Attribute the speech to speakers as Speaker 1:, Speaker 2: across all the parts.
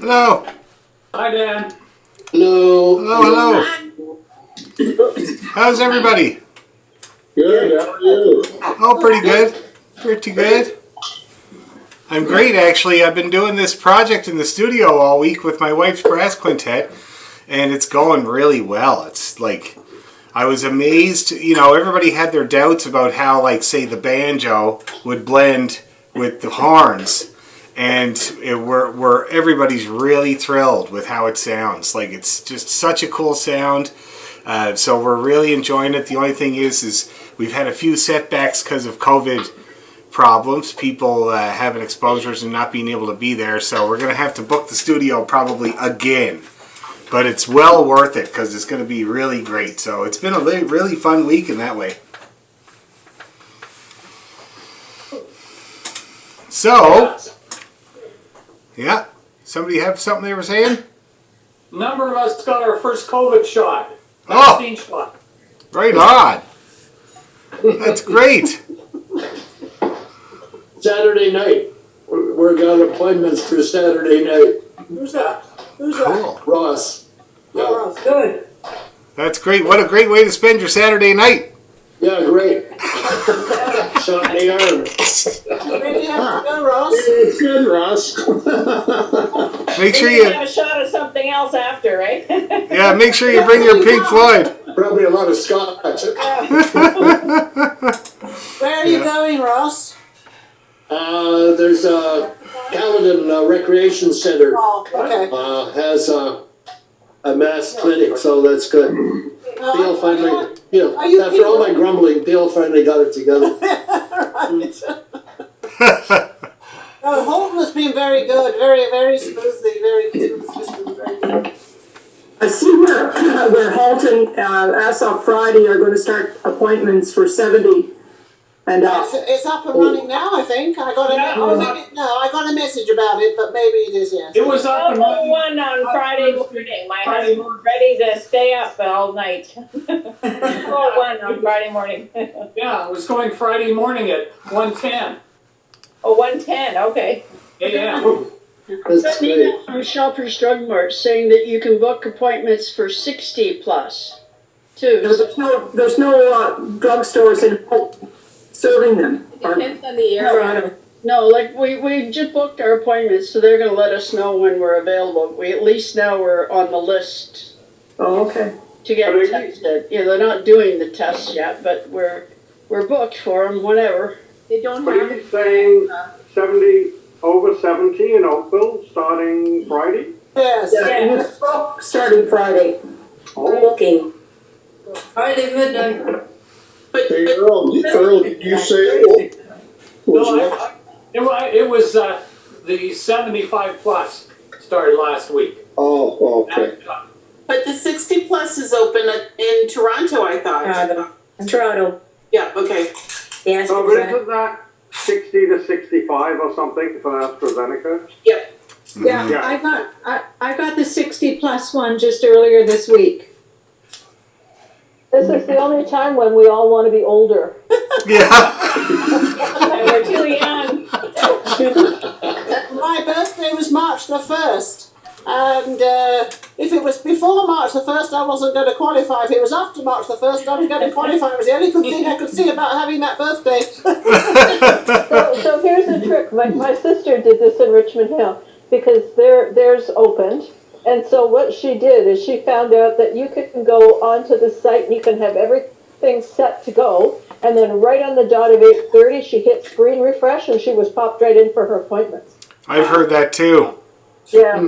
Speaker 1: Hello.
Speaker 2: Hi, Dan.
Speaker 3: Hello.
Speaker 1: Hello, hello. How's everybody?
Speaker 3: Good. How are you?
Speaker 1: Oh, pretty good. Pretty good. I'm great, actually. I've been doing this project in the studio all week with my wife's brass quintet, and it's going really well. It's like, I was amazed, you know, everybody had their doubts about how, like, say, the banjo would blend with the horns. And everybody's really thrilled with how it sounds. Like, it's just such a cool sound. So we're really enjoying it. The only thing is we've had a few setbacks because of COVID problems. People having exposures and not being able to be there. So we're going to have to book the studio probably again. But it's well worth it because it's going to be really great. So it's been a really fun week in that way. So... yeah. Somebody have something they were saying?
Speaker 2: A number of us got our first COVID shot.
Speaker 1: Vaccine
Speaker 2: shot.
Speaker 1: Right on. That's great.
Speaker 3: Saturday night. We're got appointments for Saturday night.
Speaker 4: Who's that? Who's
Speaker 1: Cool.
Speaker 4: that?
Speaker 3: Ross. Yeah.
Speaker 4: Oh, Ross. Good.
Speaker 1: That's great. What a great way to spend your Saturday night.
Speaker 3: Yeah, great. Shot in the arm.
Speaker 4: Where do you have to go, Ross?
Speaker 3: It's good, Ross.
Speaker 1: Make sure
Speaker 5: you
Speaker 1: you
Speaker 5: have a shot of something else after, right?
Speaker 1: yeah. Make sure you bring your Pink Floyd.
Speaker 3: Probably a lot of scotch.
Speaker 4: Where are you going, Ross?
Speaker 3: There's a Caledon Recreation Center.
Speaker 4: Oh, okay.
Speaker 3: Has a mass clinic, so that's good. Dale finally, after all my grumbling, Dale finally got it together.
Speaker 4: Oh, Holton has been very good, very smoothly, very good.
Speaker 6: I see where Halton, as of Friday, are going to start appointments for 70 and up.
Speaker 4: It's up and running now, I think. I got a message about it, but maybe it is, yes.
Speaker 2: It was up and running.
Speaker 5: One on Friday morning. My husband was ready to stay up all night. 1 on Friday morning.
Speaker 2: Yeah, it was going Friday morning at 1:10.
Speaker 5: Oh, 1:10, okay.
Speaker 2: Yeah.
Speaker 3: That's
Speaker 7: Got an
Speaker 3: great.
Speaker 7: email from Shoppers Drug Mart saying that you can book appointments for 60 plus, too.
Speaker 6: There's no drugstores in Halton serving them.
Speaker 5: Depends on the area.
Speaker 7: No, like we just booked our appointments, so they're going to let us know when we're available. We at least now we're on the list
Speaker 6: Oh, okay.
Speaker 7: to get tested. Yeah, they're not doing the tests yet, but we're booked for them whenever.
Speaker 5: They don't
Speaker 8: Are
Speaker 5: have
Speaker 8: you saying 70, over 70 in Oakville starting Friday?
Speaker 4: Yes.
Speaker 6: Yeah, starting Friday.
Speaker 4: Looking.
Speaker 9: Friday midnight.
Speaker 3: Hey, Earl, did you say?
Speaker 2: No, it was the 75 plus started last week.
Speaker 3: Oh, okay.
Speaker 9: But the 60 plus is open in Toronto, I thought.
Speaker 6: Toronto.
Speaker 9: Yeah, okay.
Speaker 6: Yes.
Speaker 8: So isn't that 60 to 65 or something for AstraZeneca?
Speaker 9: Yep.
Speaker 10: Yeah,
Speaker 8: Yeah.
Speaker 10: I got the 60 plus one just earlier this week.
Speaker 11: This is the only time when we all want to be older.
Speaker 1: Yeah.
Speaker 5: We're too young.
Speaker 4: My birthday was March the 1st. And if it was before March the 1st, I wasn't going to qualify. If it was after March the 1st, I was going to qualify. It was the only good thing I could see about having that birthday.
Speaker 11: So here's the trick. My sister did this in Richmond Hill because theirs opened. And so what she did is she found out that you can go onto the site and you can have everything set to go. And then right on the dot of 8:30, she hit screen refresh and she was popped right in for her appointments.
Speaker 1: I've heard that too.
Speaker 11: Yeah.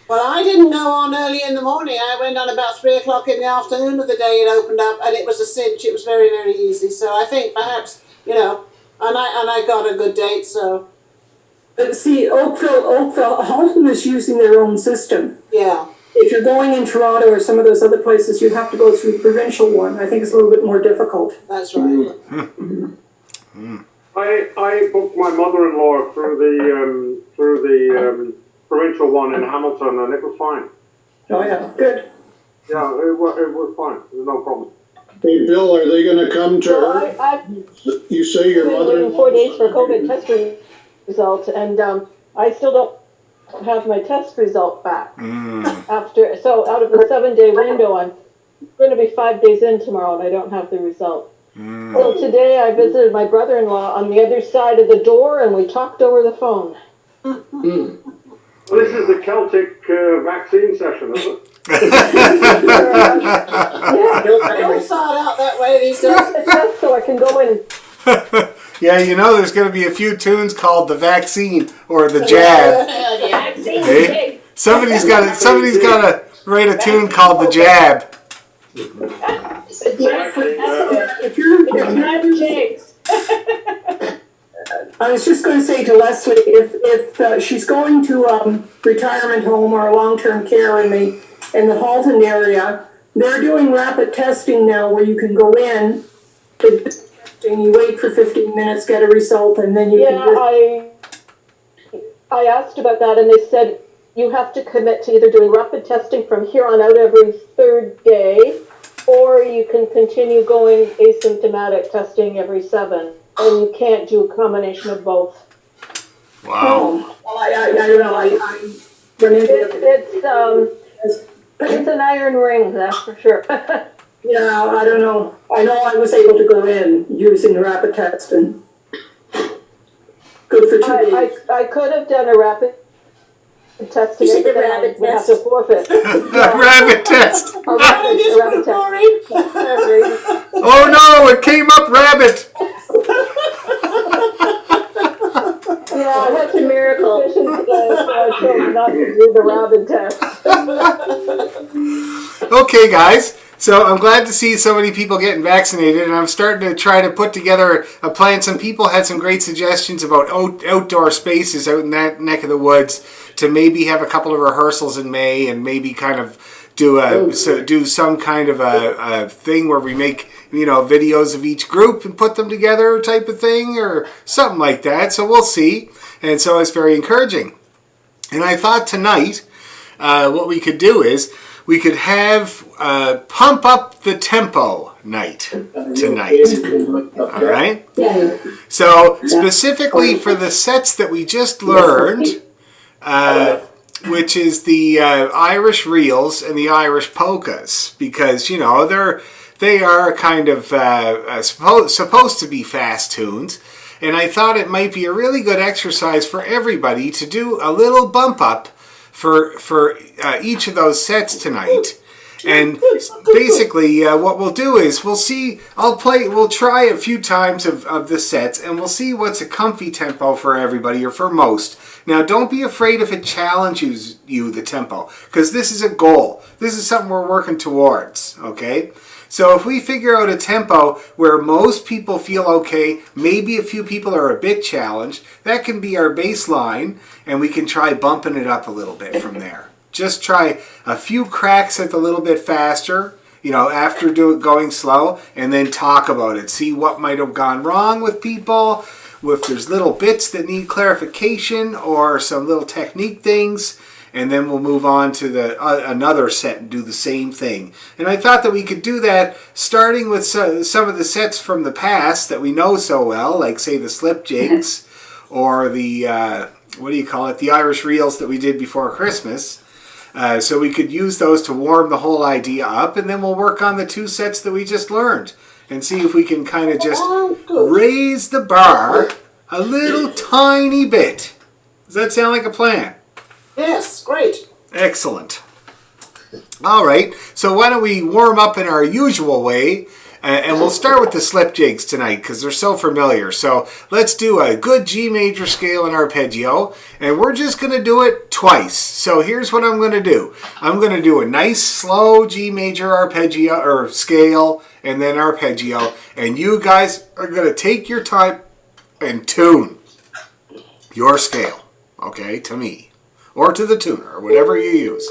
Speaker 4: Well, I didn't know on early in the morning. I went on about 3 o'clock in the afternoon of the day it opened up, and it was a cinch. It was very, very easy. So I think perhaps, and I got a good date, so.
Speaker 6: But see, Oakville, Halton is using their own system.
Speaker 4: Yeah.
Speaker 6: If you're going in Toronto or some of those other places, you have to go through the provincial one. I think it's a little bit more difficult.
Speaker 4: That's right.
Speaker 8: I booked my mother-in-law through the provincial one in Hamilton, and it was fine.
Speaker 6: Oh yeah, good.
Speaker 8: Yeah, it was fine. There's no problem.
Speaker 3: Hey, Bill, are they going to come to her?
Speaker 11: I've
Speaker 3: You say your
Speaker 11: been
Speaker 3: mother?
Speaker 11: waiting 4 days for a COVID test result, and I still don't have my test result back.
Speaker 1: Mm.
Speaker 11: So out of the 7-day window, I'm going to be 5 days in tomorrow and I don't have the result.
Speaker 1: Mm.
Speaker 11: So today I visited my brother-in-law on the other side of the door and we talked over the phone.
Speaker 3: Mm.
Speaker 8: Well, this is the Celtic vaccine session, is it?
Speaker 11: Yeah,
Speaker 4: Don't start out that way these days.
Speaker 11: it's just so I can go in.
Speaker 1: Yeah, you know there's going to be a few tunes called The Vaccine or The Jab.
Speaker 5: Vaccine,
Speaker 1: Hey?
Speaker 5: hey.
Speaker 1: Somebody's got to write a tune called The Jab.
Speaker 6: If you're,
Speaker 5: Jigs.
Speaker 6: I was just going to say to Leslie, if she's going to retirement home or long-term care in the Halton area, they're doing rapid testing now where you can go in, and you wait for 15 minutes, get a result, and then you
Speaker 11: can. I asked about that, and they said you have to commit to either doing rapid testing from here on out every 3rd day, or you can continue going asymptomatic testing every 7. And you can't do a combination of both.
Speaker 1: Wow.
Speaker 6: Well, I don't know. I run into
Speaker 11: It's an iron ring, that's for sure.
Speaker 6: Yeah, I don't know. I know I was able to go in using the rapid test and good for 2 days.
Speaker 11: I could have done a rapid test today.
Speaker 4: You said the rabbit
Speaker 11: we have
Speaker 4: test.
Speaker 11: to forfeit.
Speaker 1: Rabbit test.
Speaker 11: A rabbit test.
Speaker 1: Oh no, it came up rabbit.
Speaker 11: Yeah, I had some miracle. So I chose not to do the rabbit test.
Speaker 1: Okay, guys. So I'm glad to see so many people getting vaccinated, and I'm starting to try to put together a plan. Some people had some great suggestions about outdoor spaces out in that neck of the woods to maybe have a couple of rehearsals in May and maybe kind of do some kind of a thing where we make, you know, videos of each group and put them together type of thing or something like that. So we'll see. And so it's very encouraging. And I thought tonight what we could do is we could have Pump Up the Tempo night tonight. All right? So specifically for the sets that we just learned, which is the Irish reels and the Irish polkas, because, you know, they are kind of supposed to be fast tunes. And I thought it might be a really good exercise for everybody to do a little bump up for each of those sets tonight. And basically what we'll do is we'll try a few times of the sets and we'll see what's a comfy tempo for everybody or for most. Now don't be afraid if it challenges you, the tempo, because this is a goal. This is something we're working towards, okay? So if we figure out a tempo where most people feel okay, maybe a few people are a bit challenged, that can be our baseline, and we can try bumping it up a little bit from there. Just try a few cracks at a little bit faster, you know, after going slow, and then talk about it. See what might have gone wrong with people, if there's little bits that need clarification or some little technique things. And then we'll move on to another set and do the same thing. And I thought that we could do that starting with some of the sets from the past that we know so well, like say the slip jigs or the, the Irish reels that we did before Christmas. So we could use those to warm the whole idea up, and then we'll work on the 2 sets that we just learned and see if we can kind of just raise the bar a little tiny bit. Does that sound like a plan?
Speaker 4: Yes, great.
Speaker 1: Excellent. All right, so why don't we warm up in our usual way, and we'll start with the slip jigs tonight because they're so familiar. So let's do a good G major scale and arpeggio, and we're just going to do it twice. So here's what I'm going to do. I'm going to do a nice slow G major arpeggio or scale and then arpeggio, and you guys are going to take your time and tune your scale, okay, to me. Or to the tuner, or whatever you use.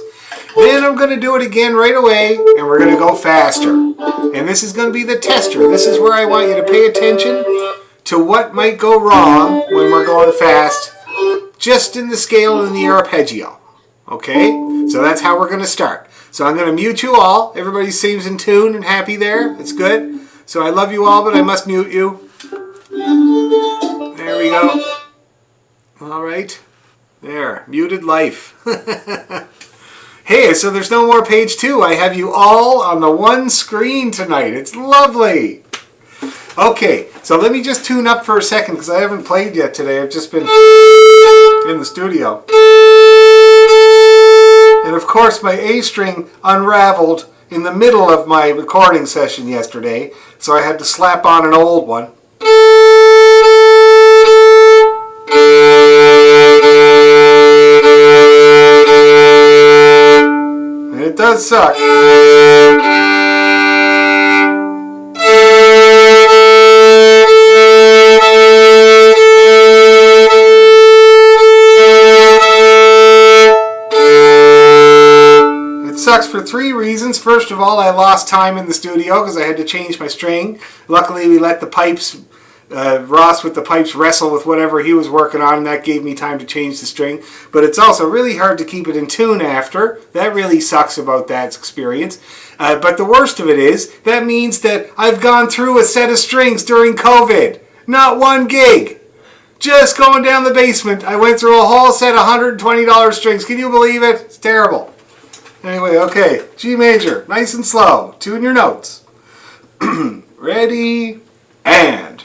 Speaker 1: Then I'm going to do it again right away, and we're going to go faster. And this is going to be the tester. This is where I want you to pay attention to what might go wrong when we're going fast, just in the scale and the arpeggio. Okay? So that's how we're going to start. So I'm going to mute you all. Everybody seems in tune and happy there. That's good. So I love you all, but I must mute you. There we go. All right. There, muted life. Hey, so there's no more page 2. I have you all on the one screen tonight. It's lovely. Okay, so let me just tune up for a second because I haven't played yet today. I've just been in the studio. And of course my A string unraveled in the middle of my recording session yesterday, so I had to slap on an old one. And it does suck. Sucks for 3 reasons. First of all, I lost time in the studio because I had to change my string. Luckily, we let the pipes, Ross with the pipes, wrestle with whatever he was working on, and that gave me time to change the string. But it's also really hard to keep it in tune after. That really sucks about that experience. But the worst of it is, that means that I've gone through a set of strings during COVID. Not one gig. Just going down the basement, I went through a whole set of $120 strings. Can you believe it? It's terrible. Anyway, okay, G major, nice and slow. Tune your notes. Ready, and.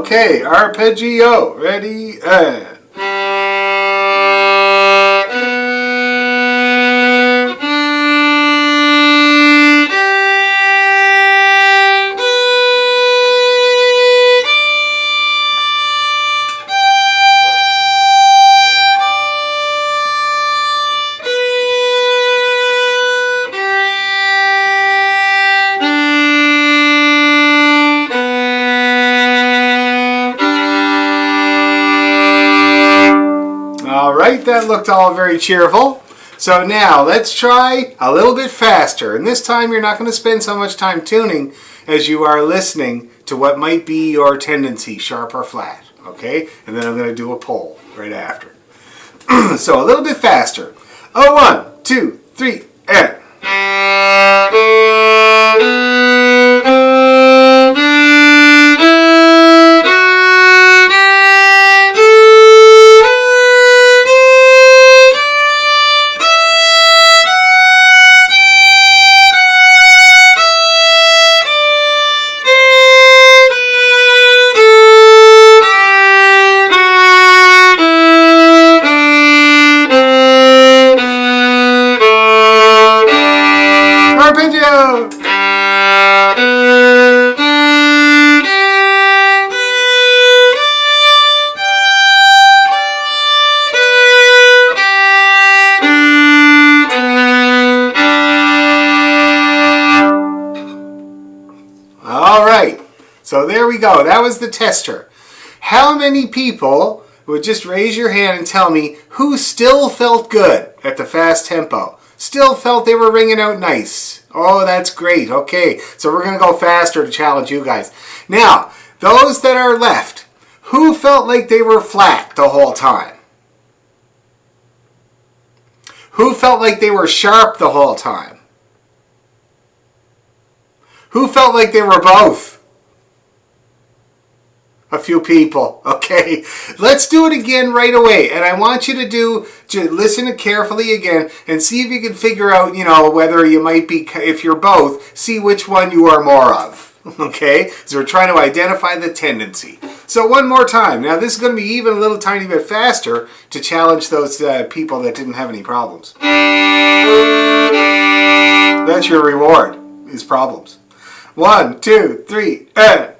Speaker 1: Okay, arpeggio, ready, and. Alright, that looked all very cheerful. So now, let's try a little bit faster. And this time you're not going to spend so much time tuning as you are listening to what might be your tendency, sharp or flat. Okay? And then I'm going to do a poll right after. So a little bit faster. 1, 2, 3, and... Arpeggio! Alright, so there we go. That was the tester. How many people would just raise your hand and tell me who still felt good at the fast tempo? Still felt they were ringing out nice. Oh, that's great. Okay, so we're going to go faster to challenge you guys. Now, those that are left, who felt like they were flat the whole time? Who felt like they were sharp the whole time? Who felt like they were both? A few people. Okay. Let's do it again right away. And I want you to listen carefully again and see if you can figure out, whether you might be, if you're both, see which one you are more of. Okay? So we're trying to identify the tendency. So one more time. Now this is going to be even a little tiny bit faster to challenge those people that didn't have any problems. That's your reward, is problems. 1, 2, 3, and...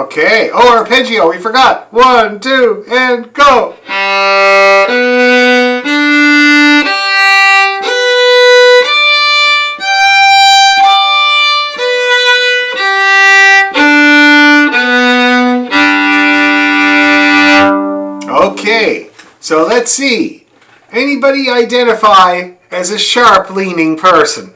Speaker 1: Okay. Oh, arpeggio, we forgot. 1, 2, and go. Okay, so let's see. Anybody identify as a sharp-leaning person?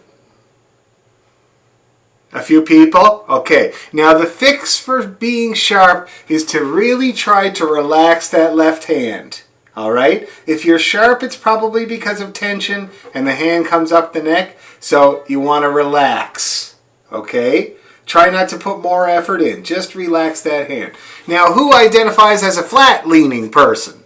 Speaker 1: A few people? Okay. Now the fix for being sharp is to really try to relax that left hand. Alright? If you're sharp, it's probably because of tension and the hand comes up the neck. So you want to relax. Okay? Try not to put more effort in. Just relax that hand. Now who identifies as a flat-leaning person?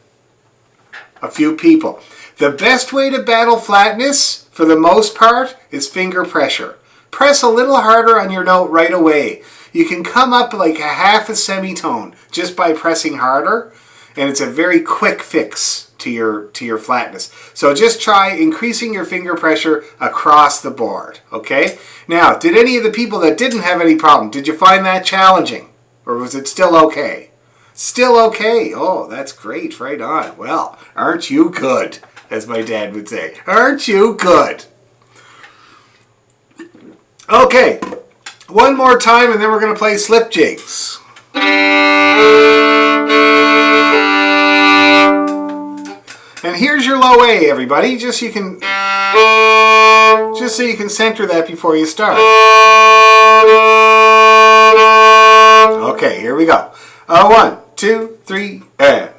Speaker 1: A few people. The best way to battle flatness, for the most part, is finger pressure. Press a little harder on your note right away. You can come up like a half a semitone just by pressing harder, and it's a very quick fix to your flatness. So just try increasing your finger pressure across the board, okay? Now, did any of the people that didn't have any problem, did you find that challenging? Or was it still okay? Still okay. Oh, that's great. Right on. Well, aren't you good, as my dad would say. Aren't you good? Okay, one more time and then we're going to play slip jigs. And here's your low A, everybody, just so you can center that before you start. Okay, here we go. 1, 2, 3, and...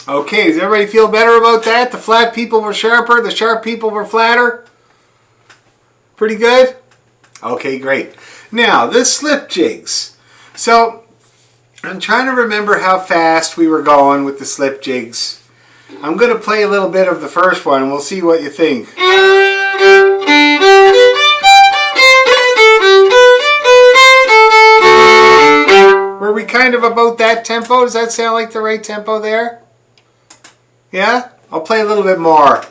Speaker 1: Okay, does everybody feel better about that? The flat people were sharper, the sharp people were flatter? Pretty good? Okay, great. Now, the slip jigs. So, I'm trying to remember how fast we were going with the slip jigs. I'm going to play a little bit of the first one and we'll see what you think. Were we kind of about that tempo? Does that sound like the right tempo there? Yeah? I'll play a little bit more.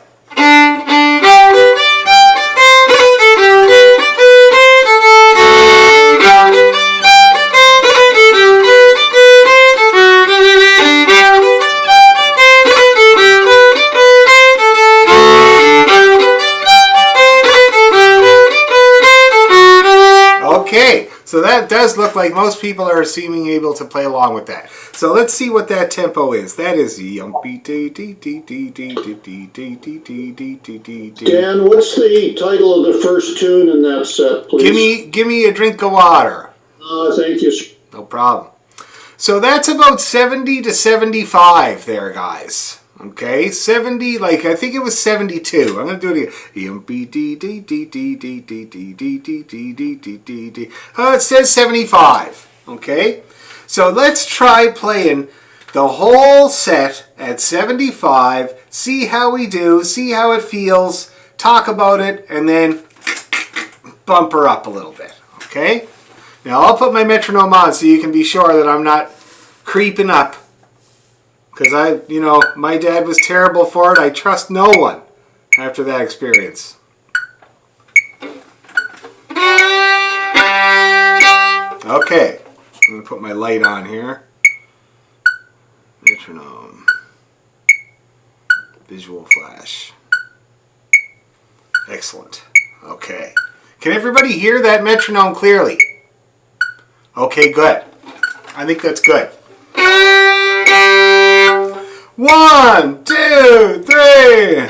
Speaker 1: Okay, so that does look like most people are seeming able to play along with that. So let's see what that tempo is. That is
Speaker 12: Dan, what's the title of the first tune in that set, please?
Speaker 1: Give me a drink of water.
Speaker 12: Thank you.
Speaker 1: No problem. So that's about 70 to 75 there, guys. Okay, 70, like I think it was 72. I'm going to do it again. Oh, it says 75. Okay, so let's try playing the whole set at 75, see how we do, see how it feels, talk about it, and then bump her up a little bit, okay? Now I'll put my metronome on so you can be sure that I'm not creeping up. Because my dad was terrible for it. I trust no one after that experience. Okay, I'm going to put my light on here. Metronome. Visual flash. Excellent. Okay. Can everybody hear that metronome clearly? Okay, good. I think that's good. 1, 2, 3.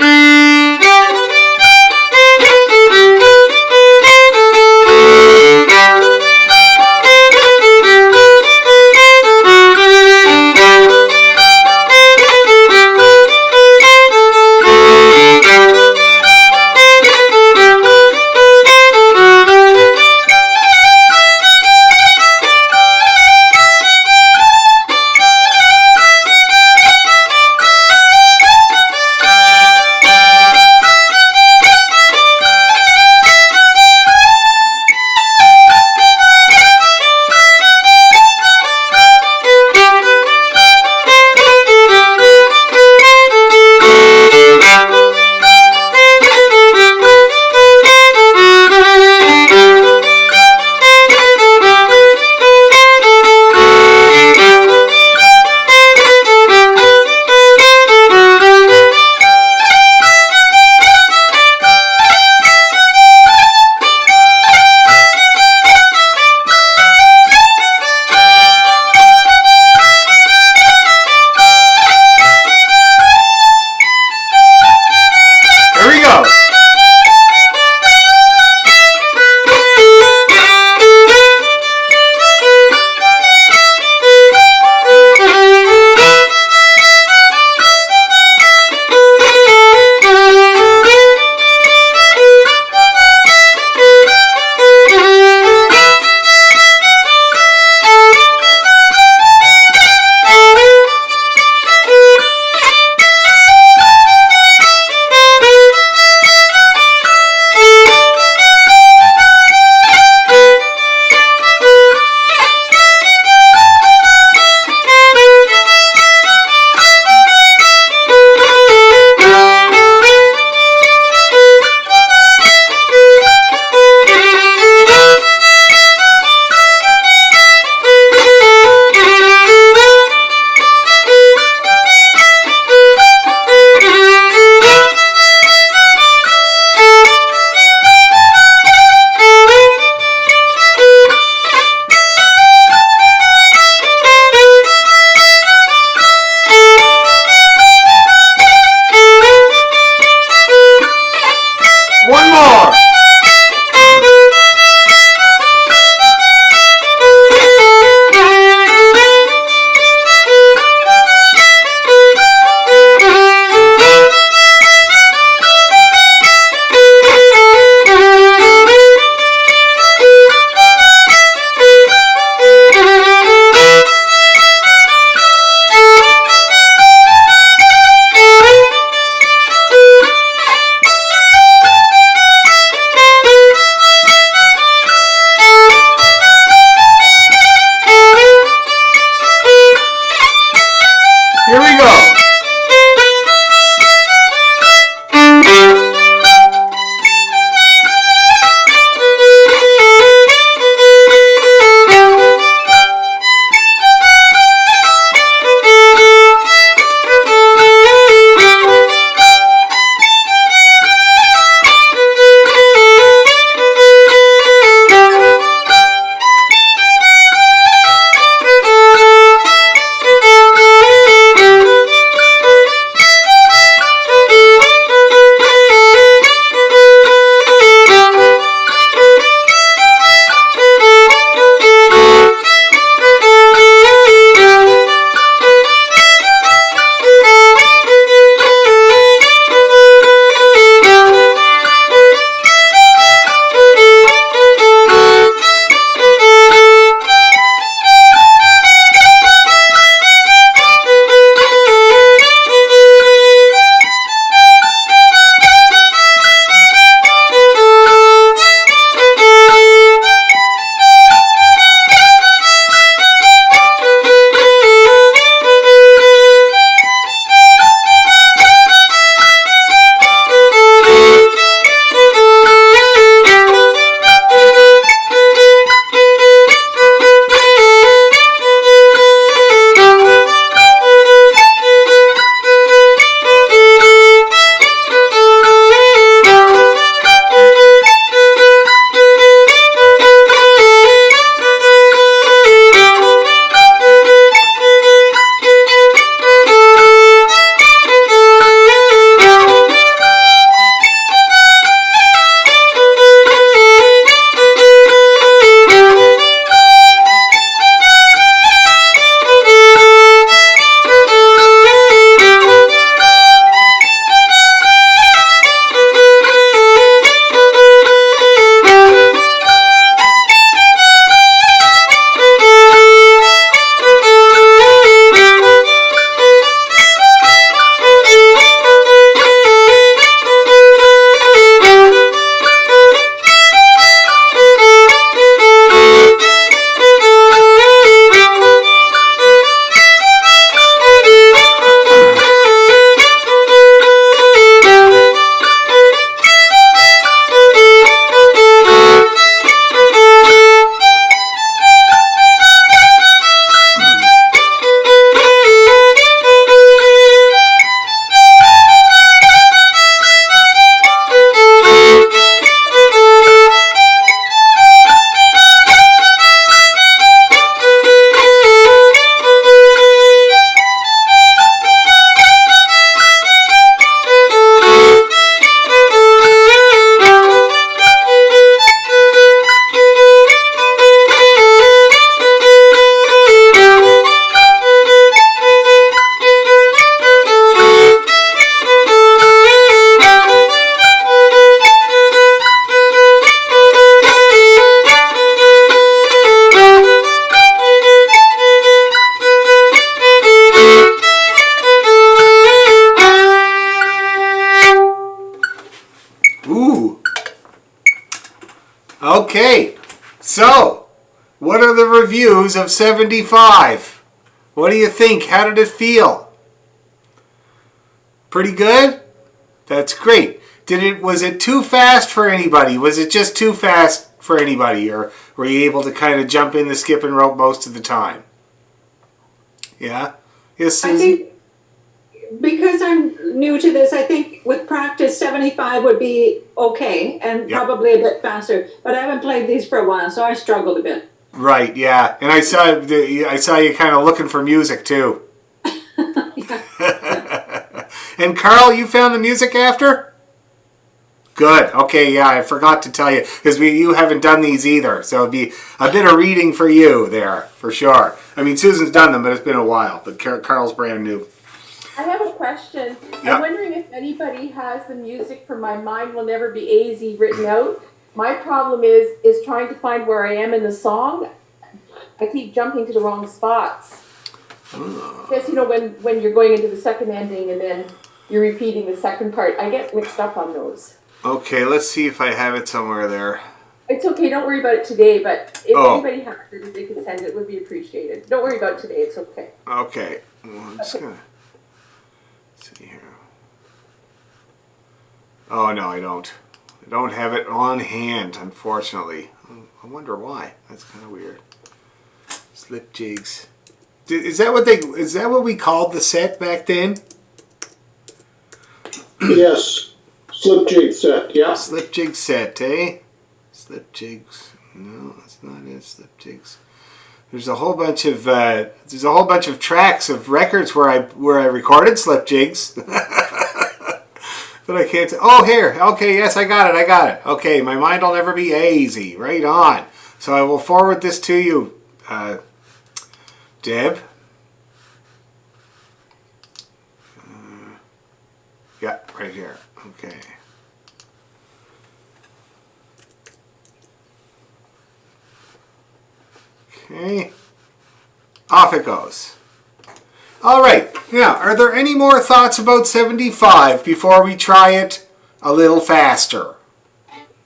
Speaker 1: reviews of 75. What do you think? How did it feel? Pretty good? That's great. Was it too fast for anybody? Was it just too fast for anybody? Or were you able to kind of jump in the skipping rope most of the time? Yeah? Yes, Susan?
Speaker 10: I think because I'm new to this, I think with practice 75 would be okay and probably a bit faster. But I haven't played these for a while, so I struggled a bit.
Speaker 1: Right, yeah. And I saw you kind of looking for music too. And Carl, you found the music after? Good. Okay, yeah, I forgot to tell you because you haven't done these either. So it'd be a bit of reading for you there, for sure. I mean, Susan's done them, but it's been a while. But Carl's brand new.
Speaker 13: I have a question.
Speaker 1: Yep.
Speaker 13: I'm wondering if anybody has the music for My Mind Will Never Be AZ written out. My problem is trying to find where I am in the song. I keep jumping to the wrong spots. Because, you know, when you're going into the second ending and then you're repeating the second part, I get mixed up on those.
Speaker 1: Okay, let's see if I have it somewhere there.
Speaker 13: It's okay, don't worry about it today, but if anybody has it, if they could send it, it would be appreciated. Don't worry about it today, it's okay.
Speaker 1: Okay. Well, I'm just going to see here. Oh, no, I don't. I don't have it on hand, unfortunately. I wonder why. That's kind of weird. Slip jigs. Is that what we called the set back then?
Speaker 12: Yes. Slip jig set, yeah.
Speaker 1: Slip jig set, eh? Slip jigs. No, that's not it. Slip jigs. There's a whole bunch of tracks of records where I recorded slip jigs. But I can't. Oh, here. Okay, yes, I got it. Okay, My Mind Will Never Be AZ. Right on. So I will forward this to you, Deb. Yeah, right here. Okay. Okay. Off it goes. All right. Now, are there any more thoughts about 75 before we try it a little faster?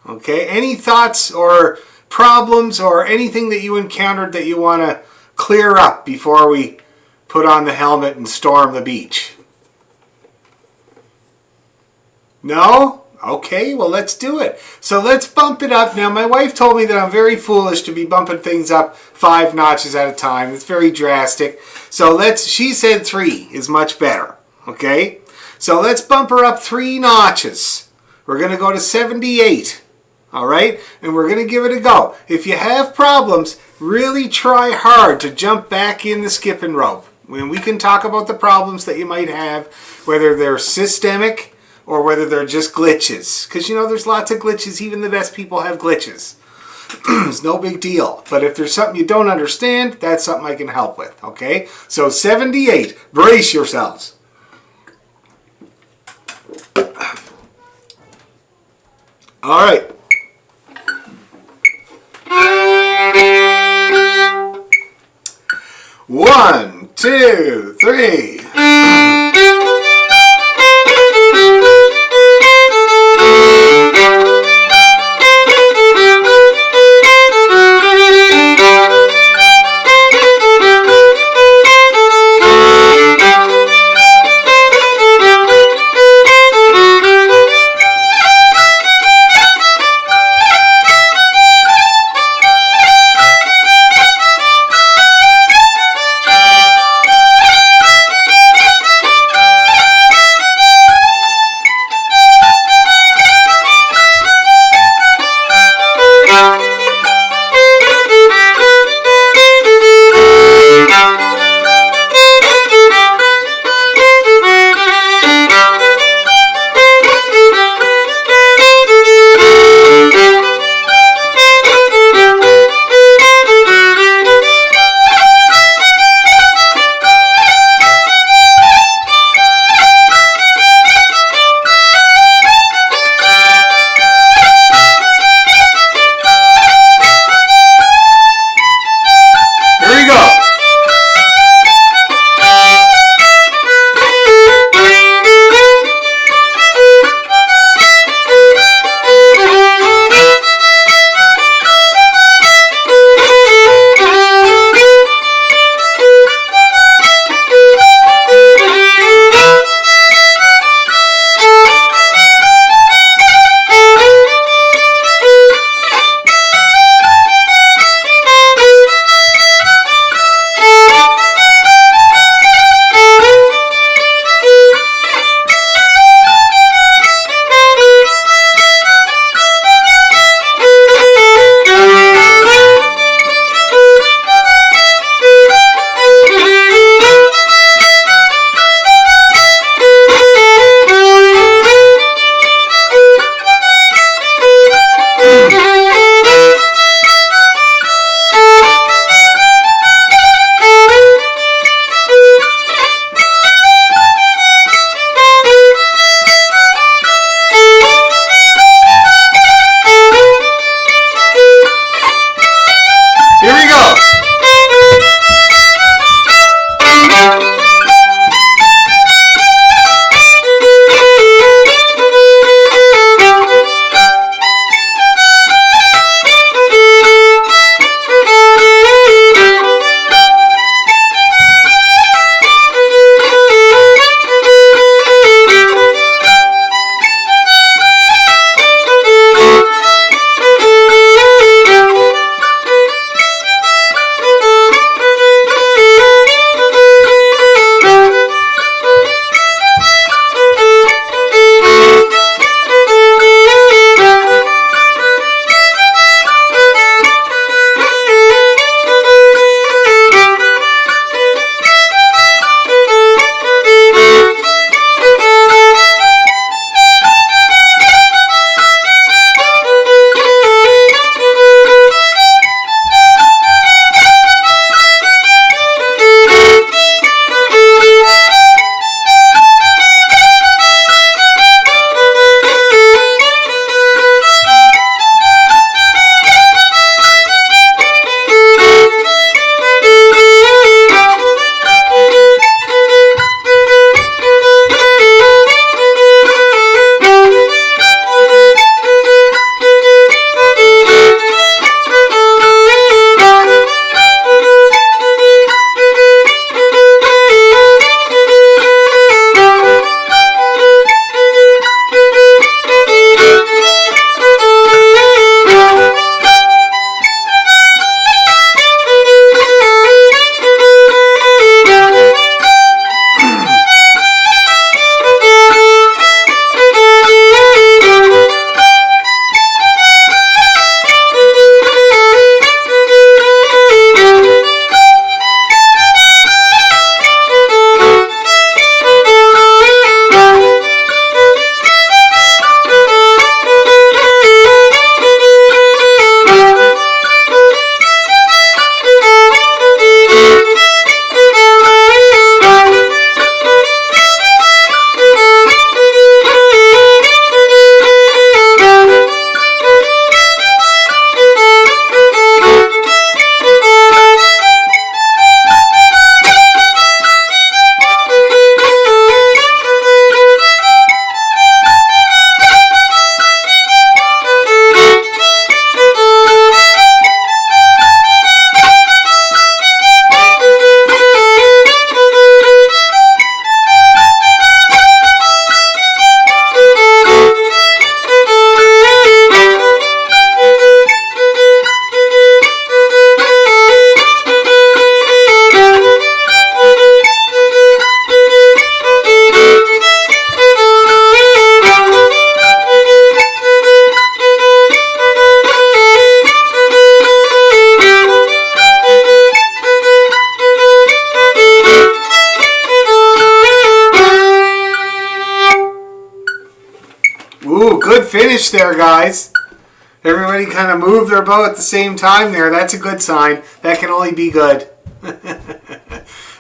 Speaker 1: Okay. Any thoughts or problems or anything that you encountered that you want to clear up before we put on the helmet and storm the beach? No? Okay, well, let's do it. So let's bump it up. Now, my wife told me that I'm very foolish to be bumping things up 5 notches at a time. It's very drastic. So she said 3 is much better. Okay? So let's bump her up 3 notches. We're going to go to 78. All right? And we're going to give it a go. If you have problems, really try hard to jump back in the skipping rope. When we can talk about the problems that you might have, whether they're systemic or whether they're just glitches. Because, you know, there's lots of glitches. Even the best people have glitches. It's no big deal. But if there's something you don't understand, that's something I can help with. Okay? So 78. Brace yourselves. All right. One, two, three. finish there, guys. Everybody kind of moved their bow at the same time there. That's a good sign. That can only be good.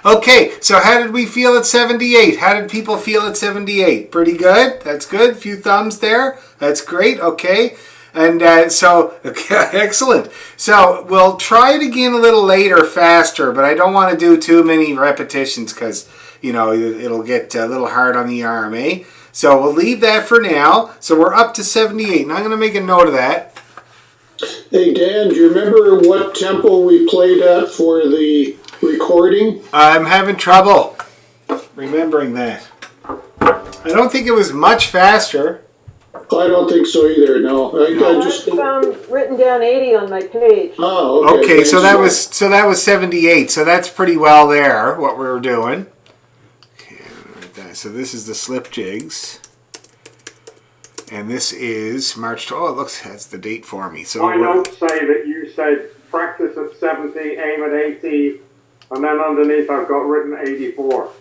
Speaker 1: Okay, so how did we feel at 78? How did people feel at 78? Pretty good. That's good. A few thumbs there. That's great. Okay. And okay, excellent. So we'll try it again a little later, faster, but I don't want to do too many repetitions because, it'll get a little hard on the arm, eh? So we'll leave that for now. So we're up to 78, and I'm going to make a note of that.
Speaker 12: Hey, Dan, do you remember what tempo we played at for the recording?
Speaker 1: I'm having trouble remembering that. I don't think it was much faster.
Speaker 12: I don't think so either, no. I just
Speaker 11: written down 80 on my page.
Speaker 12: Oh,
Speaker 1: okay. So that was 78. So that's pretty well there, what we were doing. Okay, so this is the slip jigs. And this is March. Oh, it has the date for me. So
Speaker 8: my notes say that you said practice at 70, aim at 80, and then underneath I've got written 84.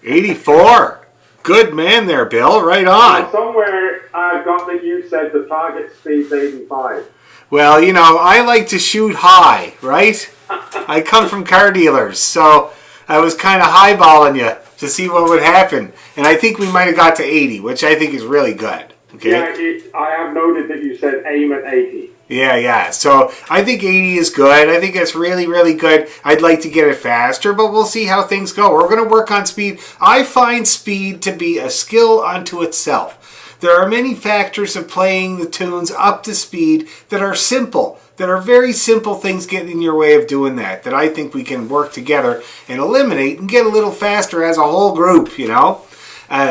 Speaker 1: 84. Good man there, Bill. Right on.
Speaker 8: Somewhere I've got that you said the target speed's 85.
Speaker 1: Well, I like to shoot high, right? I come from car dealers, so I was kind of highballing you to see what would happen. And I think we might have got to 80, which I think is really good. Okay.
Speaker 8: Yeah, I have noted that you said aim at 80.
Speaker 1: Yeah. So I think 80 is good. I think that's really, really good. I'd like to get it faster, but we'll see how things go. We're going to work on speed. I find speed to be a skill unto itself. There are many factors of playing the tunes up to speed that are simple, that are very simple things getting in your way of doing that I think we can work together and eliminate and get a little faster as a whole group,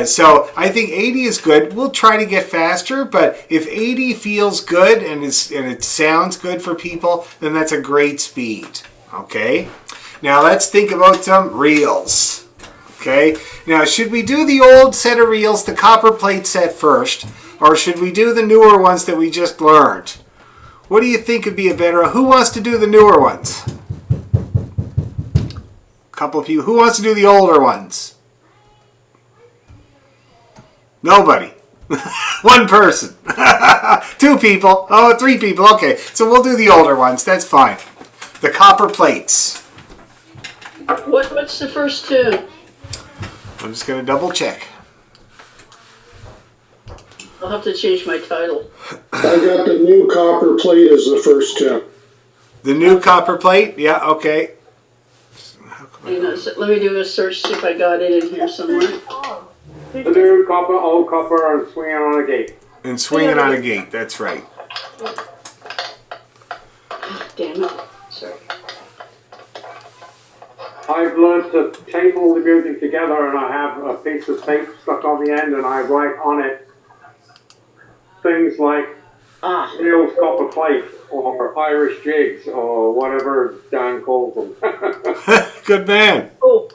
Speaker 1: So I think 80 is good. We'll try to get faster, but if 80 feels good and it sounds good for people, then that's a great speed. Okay? Now let's think about some reels. Okay? Now, should we do the old set of reels, the copper plate set first, or should we do the newer ones that we just learned? What do you think would be a better... Who wants to do the newer ones? A couple of people. Who wants to do the older ones? Nobody. One person. 2 people. Oh, 3 people. Okay, so we'll do the older ones. That's fine. The copper plates.
Speaker 7: What's the first tune?
Speaker 1: I'm just going to double check.
Speaker 7: I'll have to change my title.
Speaker 12: I got the new copper plate as the first tune.
Speaker 1: The new copper plate? Yeah, okay.
Speaker 7: Let me do a search, see if I got it in here somewhere.
Speaker 8: The new copper, old copper, and swinging on a gate.
Speaker 1: And swinging on a gate, that's right.
Speaker 7: Damn it. Sorry.
Speaker 8: I've learned to tape all the music together, and I have a piece of tape stuck on the end, and I write on it things like Neil's copper plate, or Irish jigs, or whatever Dan calls them.
Speaker 1: Good man.
Speaker 7: Oh.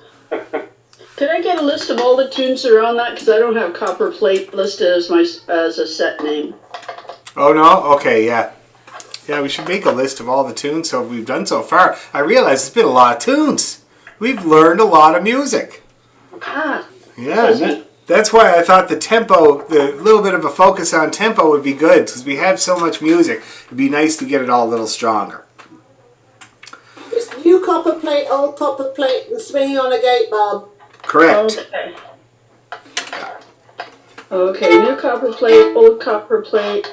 Speaker 7: Can I get a list of all the tunes that are on that? Because I don't have copper plate listed as a set name.
Speaker 1: Oh, no? Okay, yeah. Yeah, we should make a list of all the tunes we've done so far. I realize it's been a lot of tunes. We've learned a lot of music. Yeah, that's why I thought the tempo, the little bit of a focus on tempo would be good, because we have so much music. It'd be nice to get it all a little stronger.
Speaker 4: It's new copper plate, old copper plate, and swinging on a gate, Bob.
Speaker 1: Correct.
Speaker 7: Okay, new copper plate, old copper plate.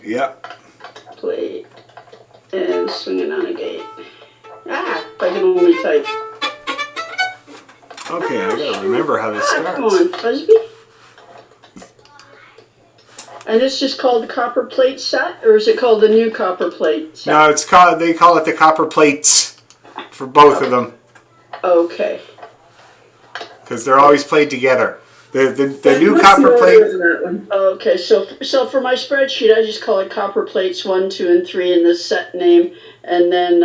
Speaker 1: Yep.
Speaker 7: Plate. And swinging on a gate. If I can only type.
Speaker 1: Okay, I gotta remember how this starts.
Speaker 7: Come on, Fuzzy. And it's just called the copper plate set, or is it called the new copper plate set?
Speaker 1: No, they call it the copper plates for both of them.
Speaker 7: Okay.
Speaker 1: Because they're always played together. The new copper plate.
Speaker 7: Okay, so for my spreadsheet, I just call it copper plates 1, 2, and 3 in this set name, and then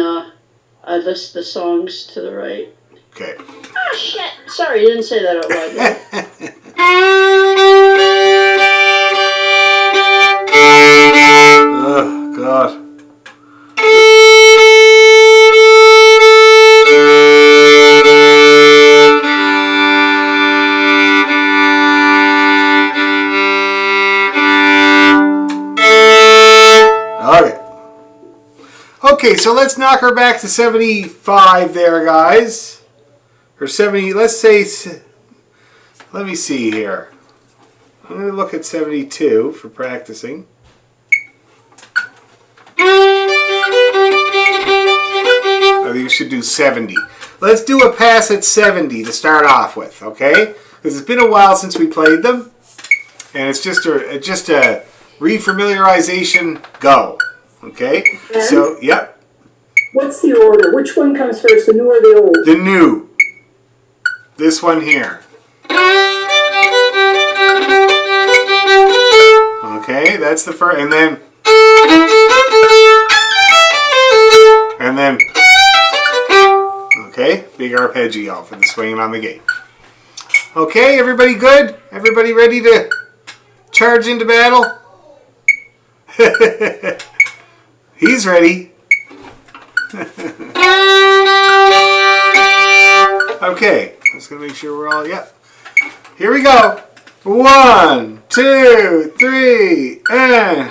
Speaker 7: I list the songs to the right.
Speaker 1: Okay.
Speaker 7: Shit! Sorry, you didn't say that out loud.
Speaker 1: Oh, God. Okay, so let's knock her back to 75 there, guys. Or 70, let's say, let me see here. I'm going to look at 72 for practicing. I think you should do 70. Let's do a pass at 70 to start off with, okay? Because it's been a while since we played them. And it's just a refamiliarization go. Okay?
Speaker 6: And
Speaker 1: so, yep.
Speaker 6: What's the order? Which one comes first, the new or the old?
Speaker 1: The new. This one here. Okay, that's the first, and then okay, big arpeggio for the swinging on the gate. Okay, everybody good? Everybody ready to charge into battle? He's ready. Okay, just gonna make sure we're all, yep. Here we go. 1, 2, 3, and...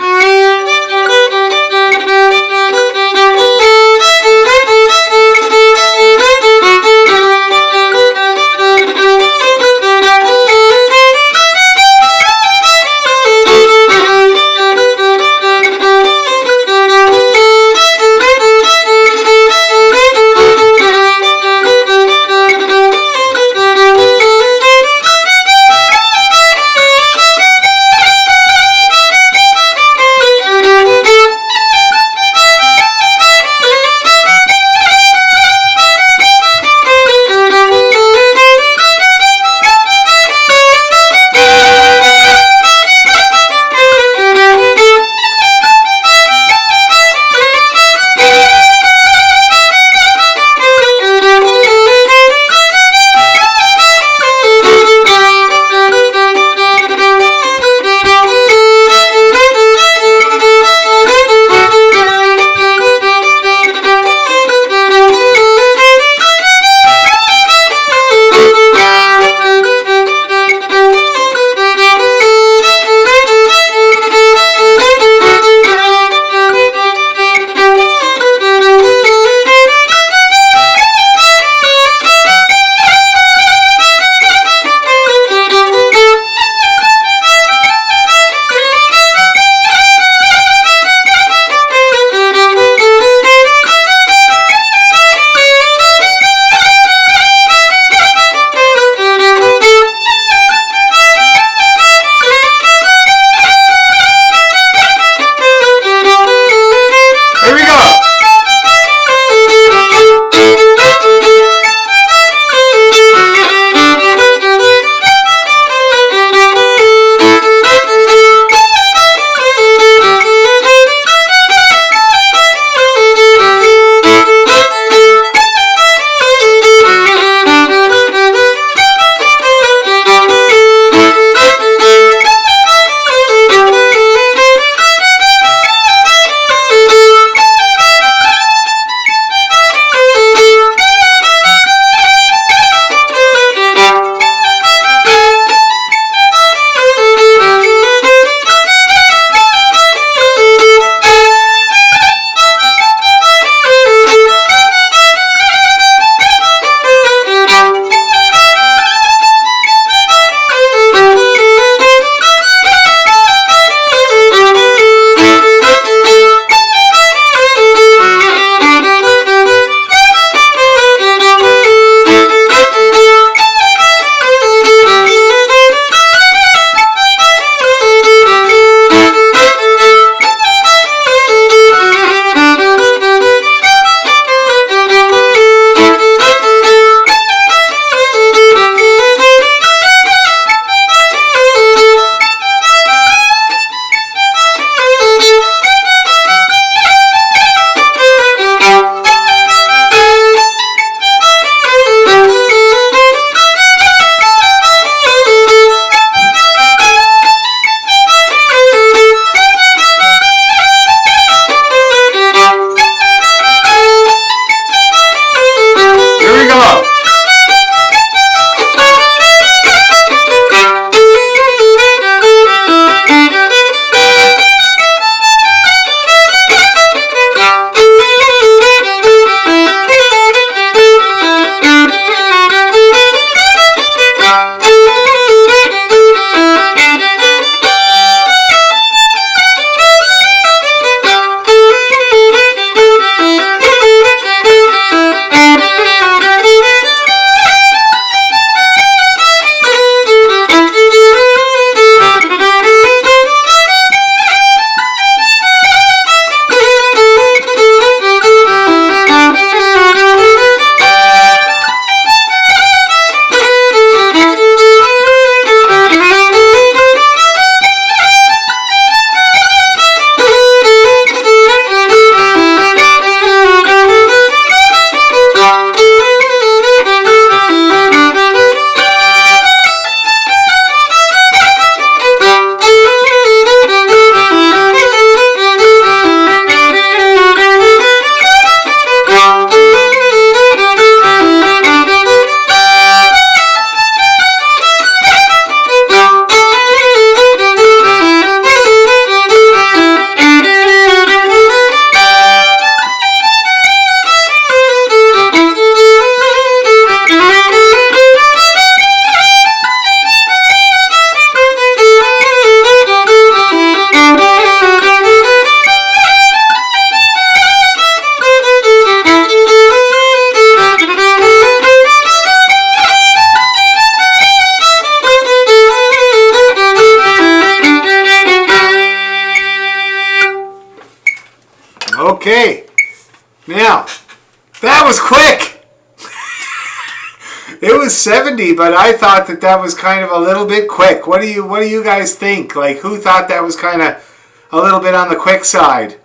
Speaker 1: Okay. Now, that was quick. It was 70, but I thought that was kind of a little bit quick. What do you guys think? Like, who thought that was kind of a little bit on the quick side?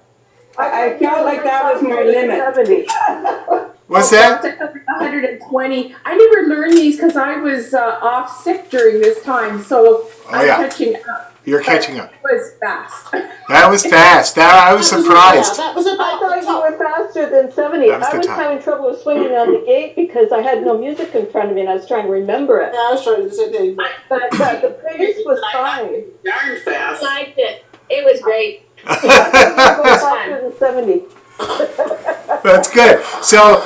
Speaker 6: I felt like that was my limit.
Speaker 11: 70.
Speaker 1: What's that?
Speaker 13: 120. I never learned these because I was off sick during this time, so I'm catching up.
Speaker 1: You're catching up.
Speaker 13: It was fast.
Speaker 1: That was fast. I was surprised.
Speaker 4: That was about
Speaker 11: I thought you were faster than 70.
Speaker 1: That was
Speaker 11: I was
Speaker 1: the top.
Speaker 11: having trouble with swinging on the gate because I had no music in front of me and I was trying to remember it.
Speaker 4: Yeah, I was trying to say thing.
Speaker 11: But the pace was fine.
Speaker 9: Darn fast.
Speaker 5: I liked it. It was great.
Speaker 11: I was faster than 70.
Speaker 1: That's good. So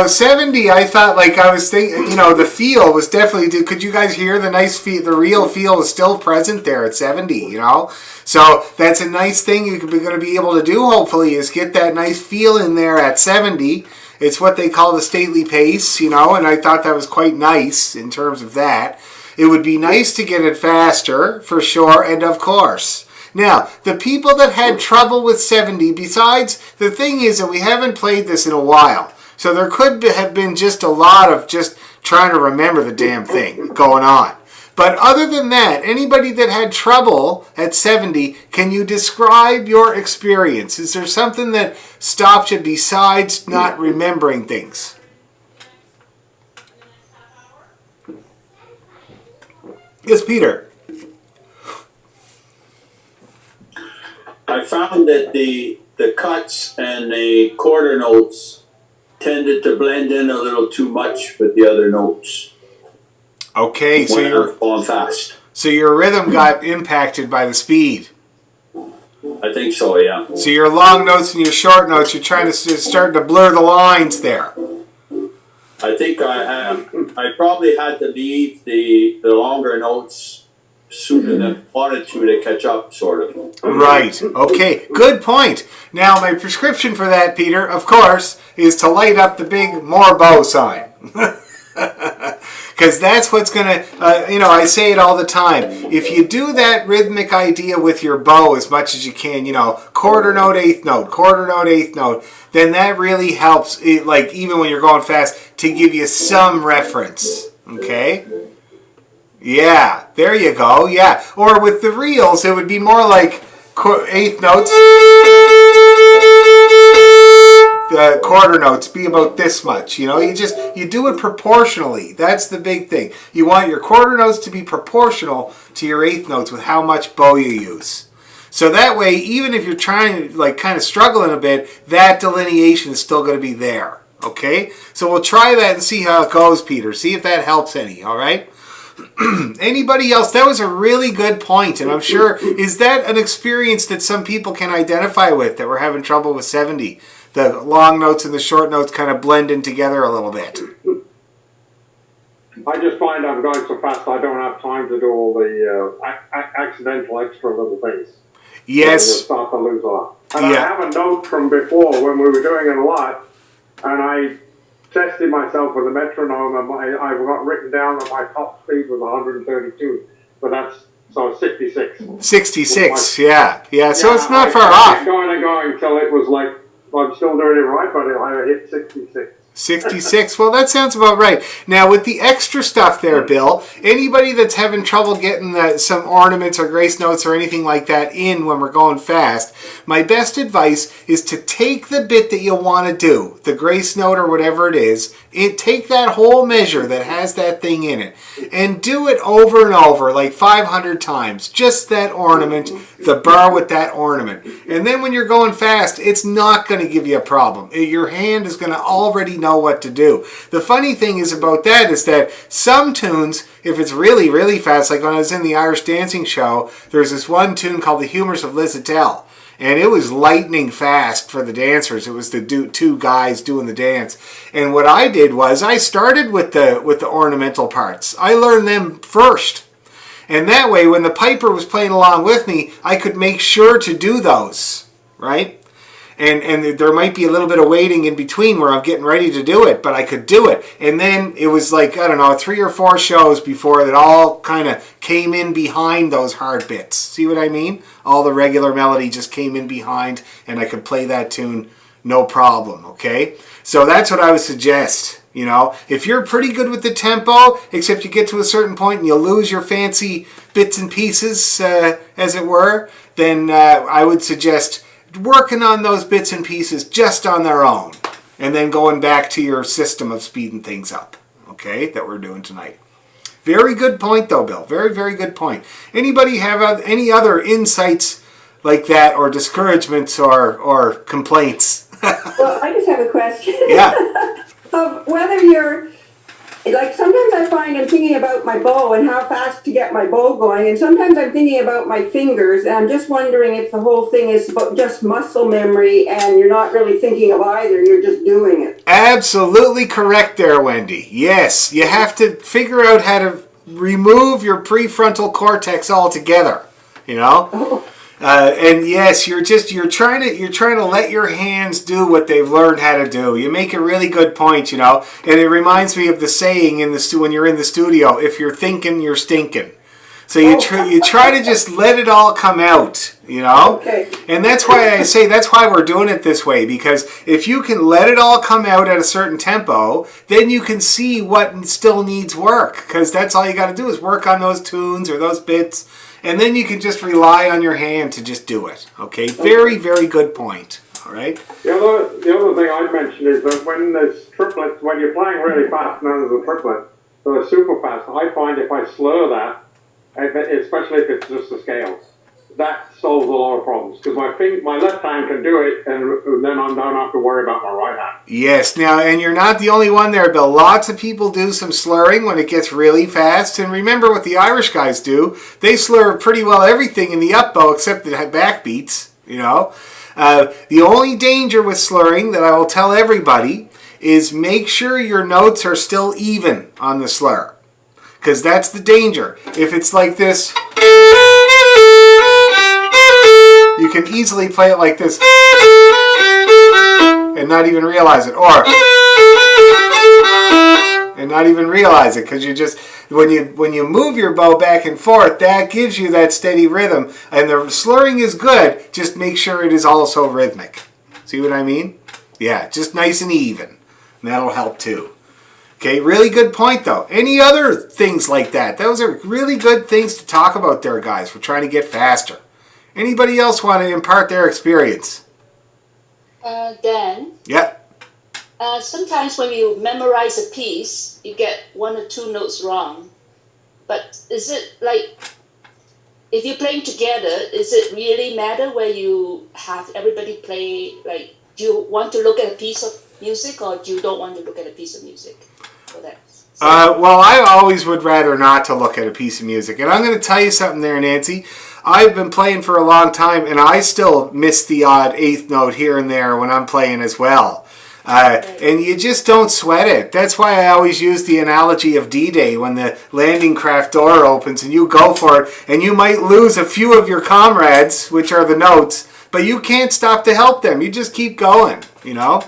Speaker 1: 70, I thought, like, I was thinking, the feel was definitely, could you guys hear the nice feel? The real feel is still present there at 70, So that's a nice thing you're going to be able to do, hopefully, is get that nice feel in there at 70. It's what they call the stately pace, and I thought that was quite nice in terms of that. It would be nice to get it faster, for sure, and of course. Now, the people that had trouble with 70, besides, the thing is that we haven't played this in a while. So there could have been just a lot of just trying to remember the damn thing going on. But other than that, anybody that had trouble at 70, can you describe your experience? Is there something that stopped you besides not remembering things? Yes, Peter.
Speaker 14: I found that the cuts and the quarter notes tended to blend in a little too much with the other notes.
Speaker 1: Okay, so
Speaker 14: you're going fast.
Speaker 1: So your rhythm got impacted by the speed.
Speaker 14: I think so, yeah.
Speaker 1: So your long notes and your short notes, you're trying to start to blur the lines there.
Speaker 14: I think I probably had to leave the longer notes sooner than wanted to catch up, sort of.
Speaker 1: Right. Okay. Good point. Now, my prescription for that, Peter, of course, is to light up the big more bow sign. Because that's what's going to, I say it all the time. If you do that rhythmic idea with your bow as much as you can, quarter note, eighth note, quarter note, eighth note, then that really helps, like, even when you're going fast, to give you some reference. Okay? Yeah, there you go. Yeah. Or with the reels, it would be more like eighth notes. The quarter notes be about this much. You do it proportionally. That's the big thing. You want your quarter notes to be proportional to your eighth notes with how much bow you use. So that way, even if you're trying to, like, kind of struggling a bit, that delineation is still going to be there. Okay? So we'll try that and see how it goes, Peter. See if that helps any. All right? Anybody else? That was a really good point, and I'm sure, is that an experience that some people can identify with, that we're having trouble with 70? The long notes and the short notes kind of blend in together a little bit.
Speaker 8: I just find I'm going so fast I don't have time to do all the accidental extra little things.
Speaker 1: Yes.
Speaker 8: So you start to lose a lot. And I have a note from before when we were doing it a lot, and I tested myself with a metronome, and I got written down that my top speed was 132, but that's, so 66.
Speaker 1: 66, yeah, so it's not far off.
Speaker 8: I kept going and going until it was like, I'm still doing it right, but I hit 66.
Speaker 1: 66. Well, that sounds about right. Now, with the extra stuff there, Bill, anybody that's having trouble getting some ornaments or grace notes or anything like that in when we're going fast, my best advice is to take the bit that you want to do, the grace note or whatever it is, take that whole measure that has that thing in it, and do it over and over, like 500 times. Just that ornament, the bar with that ornament. And then when you're going fast, it's not going to give you a problem. Your hand is going to already know what to do. The funny thing is about that is that some tunes, if it's really, really fast, like when I was in the Irish dancing show, there's this one tune called The Humours of Liz Adele. And it was lightning fast for the dancers. It was the two guys doing the dance. And what I did was I started with the ornamental parts. I learned them first. And that way, when the piper was playing along with me, I could make sure to do those, right? And there might be a little bit of waiting in between where I'm getting ready to do it, but I could do it. And then it was like, I don't know, 3 or 4 shows before it all kind of came in behind those hard bits. See what I mean? All the regular melody just came in behind, and I could play that tune no problem, okay? So that's what I would suggest. You know, if you're pretty good with the tempo, except you get to a certain point and you lose your fancy bits and pieces, as it were, then I would suggest working on those bits and pieces just on their own, and then going back to your system of speeding things up, okay, that we're doing tonight. Very good point, though, Bill. Very, very good point. Anybody have any other insights like that, or discouragements, or complaints?
Speaker 6: Well, I just have a question.
Speaker 1: Yeah.
Speaker 6: Of whether you're, like, sometimes I find I'm thinking about my bow and how fast to get my bow going, and sometimes I'm thinking about my fingers, and I'm just wondering if the whole thing is about just muscle memory and you're not really thinking of either, you're just doing it.
Speaker 1: Absolutely correct there, Wendy. Yes, you have to figure out how to remove your prefrontal cortex altogether, you know?
Speaker 6: Oh.
Speaker 1: And yes, you're trying to let your hands do what they've learned how to do. You make a really good point, you know, and it reminds me of the saying when you're in the studio: if you're thinking, you're stinking. So you try to just let it all come out, you know.
Speaker 6: Okay.
Speaker 1: And that's why I say that's why we're doing it this way, because if you can let it all come out at a certain tempo, then you can see what still needs work, because that's all you got to do is work on those tunes or those bits. And then you can just rely on your hand to just do it. Okay, very, very good point. All right.
Speaker 8: The other thing I'd mention is that when there's triplets, when you're playing really fast and there's a triplet, so it's super fast, I find if I slur that, especially if it's just a scale, that solves a lot of problems, because my left hand can do it, and then I don't have to worry about my right hand.
Speaker 1: Yes, now, and you're not the only one there, Bill. Lots of people do some slurring when it gets really fast, and remember what the Irish guys do. They slur pretty well everything in the up bow except the backbeats, you know. The only danger with slurring that I will tell everybody is make sure your notes are still even on the slur, because that's the danger. If it's like this, you can easily play it like this and not even realize it, or and not even realize it, because you just when you move your bow back and forth, that gives you that steady rhythm, and the slurring is good. Just make sure it is also rhythmic. See what I mean? Yeah, just nice and even, and that'll help too. Okay, really good point though. Any other things like that? Those are really good things to talk about there, guys. We're trying to get faster. Anybody else want to impart their experience?
Speaker 15: Dan?
Speaker 1: Yeah.
Speaker 15: Sometimes when you memorize a piece, you get 1 or 2 notes wrong. But is it like, if you're playing together, is it really matter where you have everybody play, like, do you want to look at a piece of music, or do you don't want to look at a piece of music for that?
Speaker 1: Well, I always would rather not to look at a piece of music. And I'm going to tell you something there, Nancy. I've been playing for a long time, and I still miss the odd 8th note here and there when I'm playing as well. And you just don't sweat it. That's why I always use the analogy of D-Day, when the landing craft door opens and you go for it, and you might lose a few of your comrades, which are the notes, but you can't stop to help them. You just keep going, you know.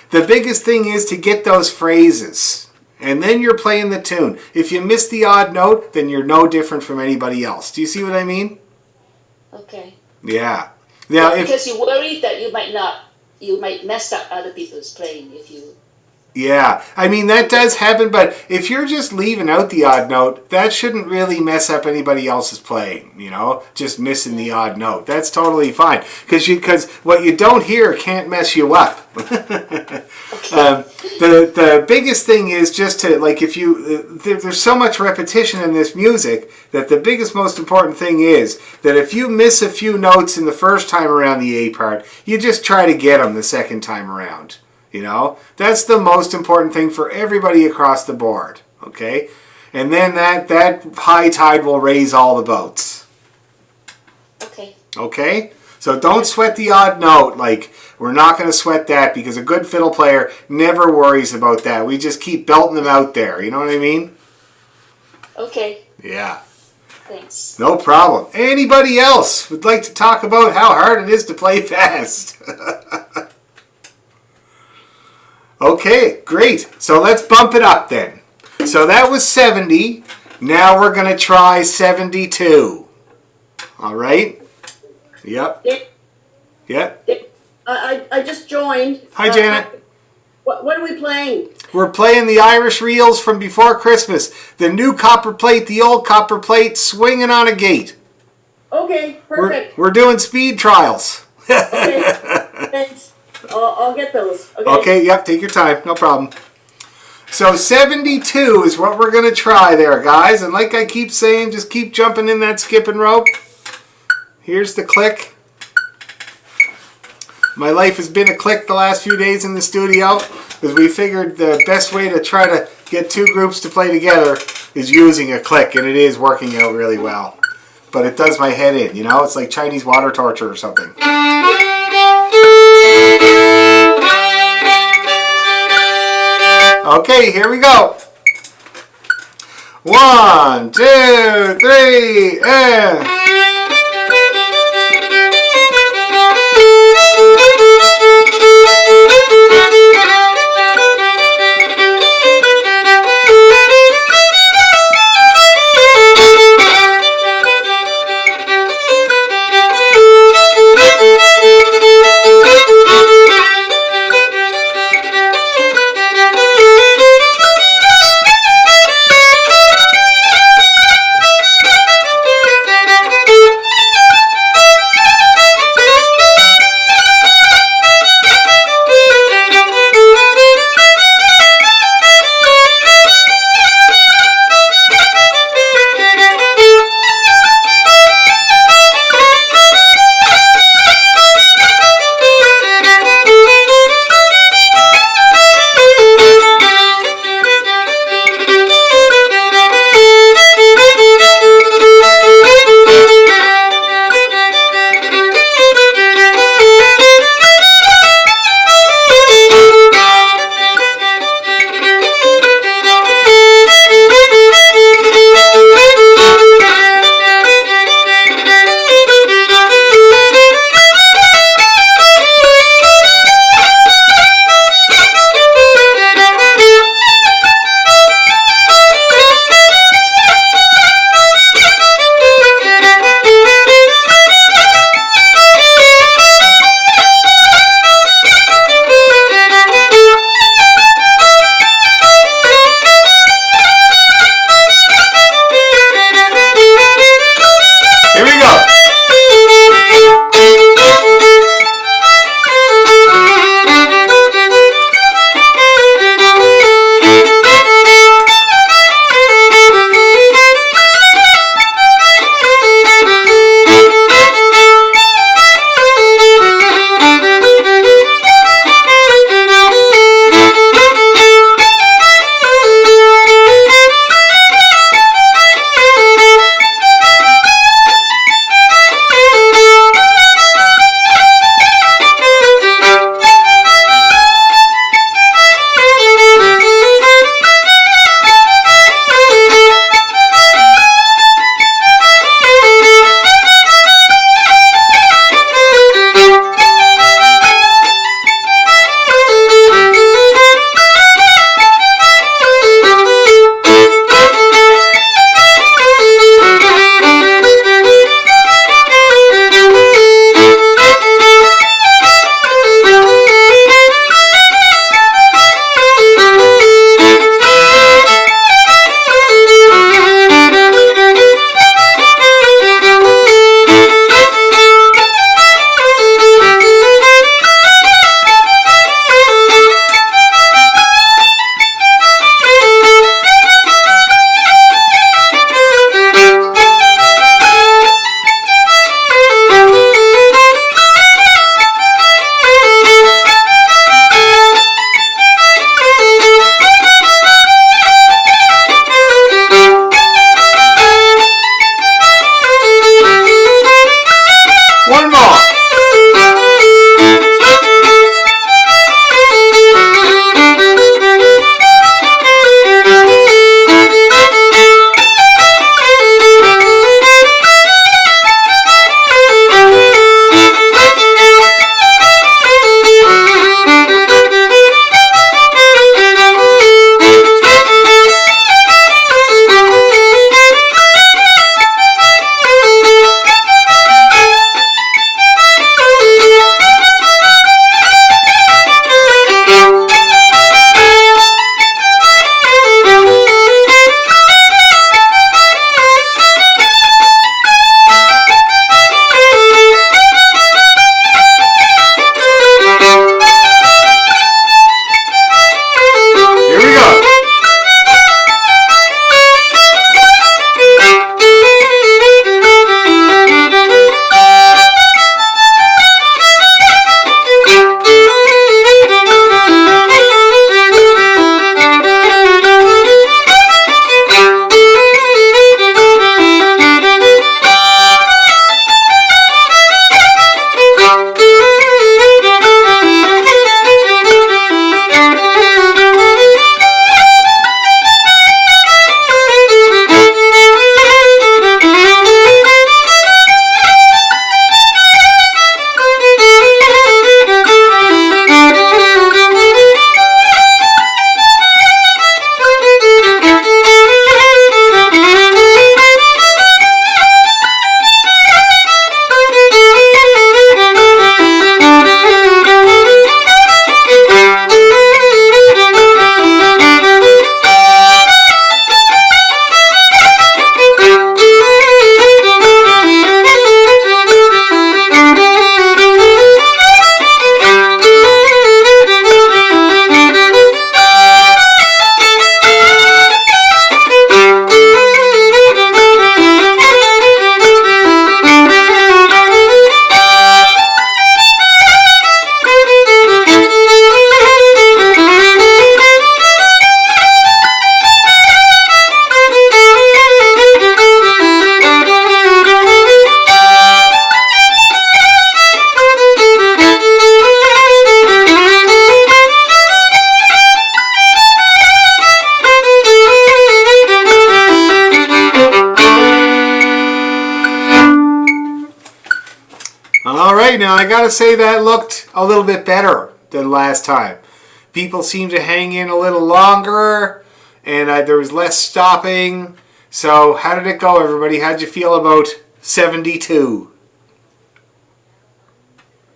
Speaker 1: The biggest thing is to get those phrases, and then you're playing the tune. If you miss the odd note, then you're no different from anybody else. Do you see what I mean?
Speaker 15: Okay.
Speaker 1: Yeah. Now,
Speaker 15: because you worry that you might mess up other people's playing if you...
Speaker 1: Yeah, I mean, that does happen, but if you're just leaving out the odd note, that shouldn't really mess up anybody else's playing, you know, just missing the odd note. That's totally fine, because what you don't hear can't mess you up. The biggest thing is just to, like, if you, there's so much repetition in this music that the biggest, most important thing is that if you miss a few notes in the first time around the A part, you just try to get them the second time around. You know, that's the most important thing for everybody across the board, okay? And then that high tide will raise all the boats.
Speaker 15: Okay.
Speaker 1: Okay? So don't sweat the odd note. Like, we're not going to sweat that, because a good fiddle player never worries about that. We just keep belting them out there. You know what I mean?
Speaker 15: Okay.
Speaker 1: Yeah.
Speaker 15: Thanks.
Speaker 1: No problem. Anybody else would like to talk about how hard it is to play fast? Okay, great. So let's bump it up then. So that was 70. Now we're going to try 72. All right? Yep. Yep.
Speaker 4: I just joined.
Speaker 1: Hi, Janet.
Speaker 4: What are we playing?
Speaker 1: We're playing the Irish Reels from Before Christmas. The new copper plate, the old copper plate, swinging on a gate.
Speaker 4: Okay, perfect.
Speaker 1: We're doing speed trials.
Speaker 4: Okay, thanks. I'll get those.
Speaker 1: Okay, yep, take your time. No problem. So 72 is what we're going to try there, guys. And like I keep saying, just keep jumping in that skipping rope. Here's the click. My life has been a click the last few days in the studio because we figured the best way to try to get two groups to play together is using a click, and it is working out really well. But it does my head in, you know? It's like Chinese water torture or something. Okay, here we go. 1, 2, 3, and... Now, I gotta say that looked a little bit better than last time. People seemed to hang in a little longer, and there was less stopping. So, how did it go, everybody? How'd you feel about 72?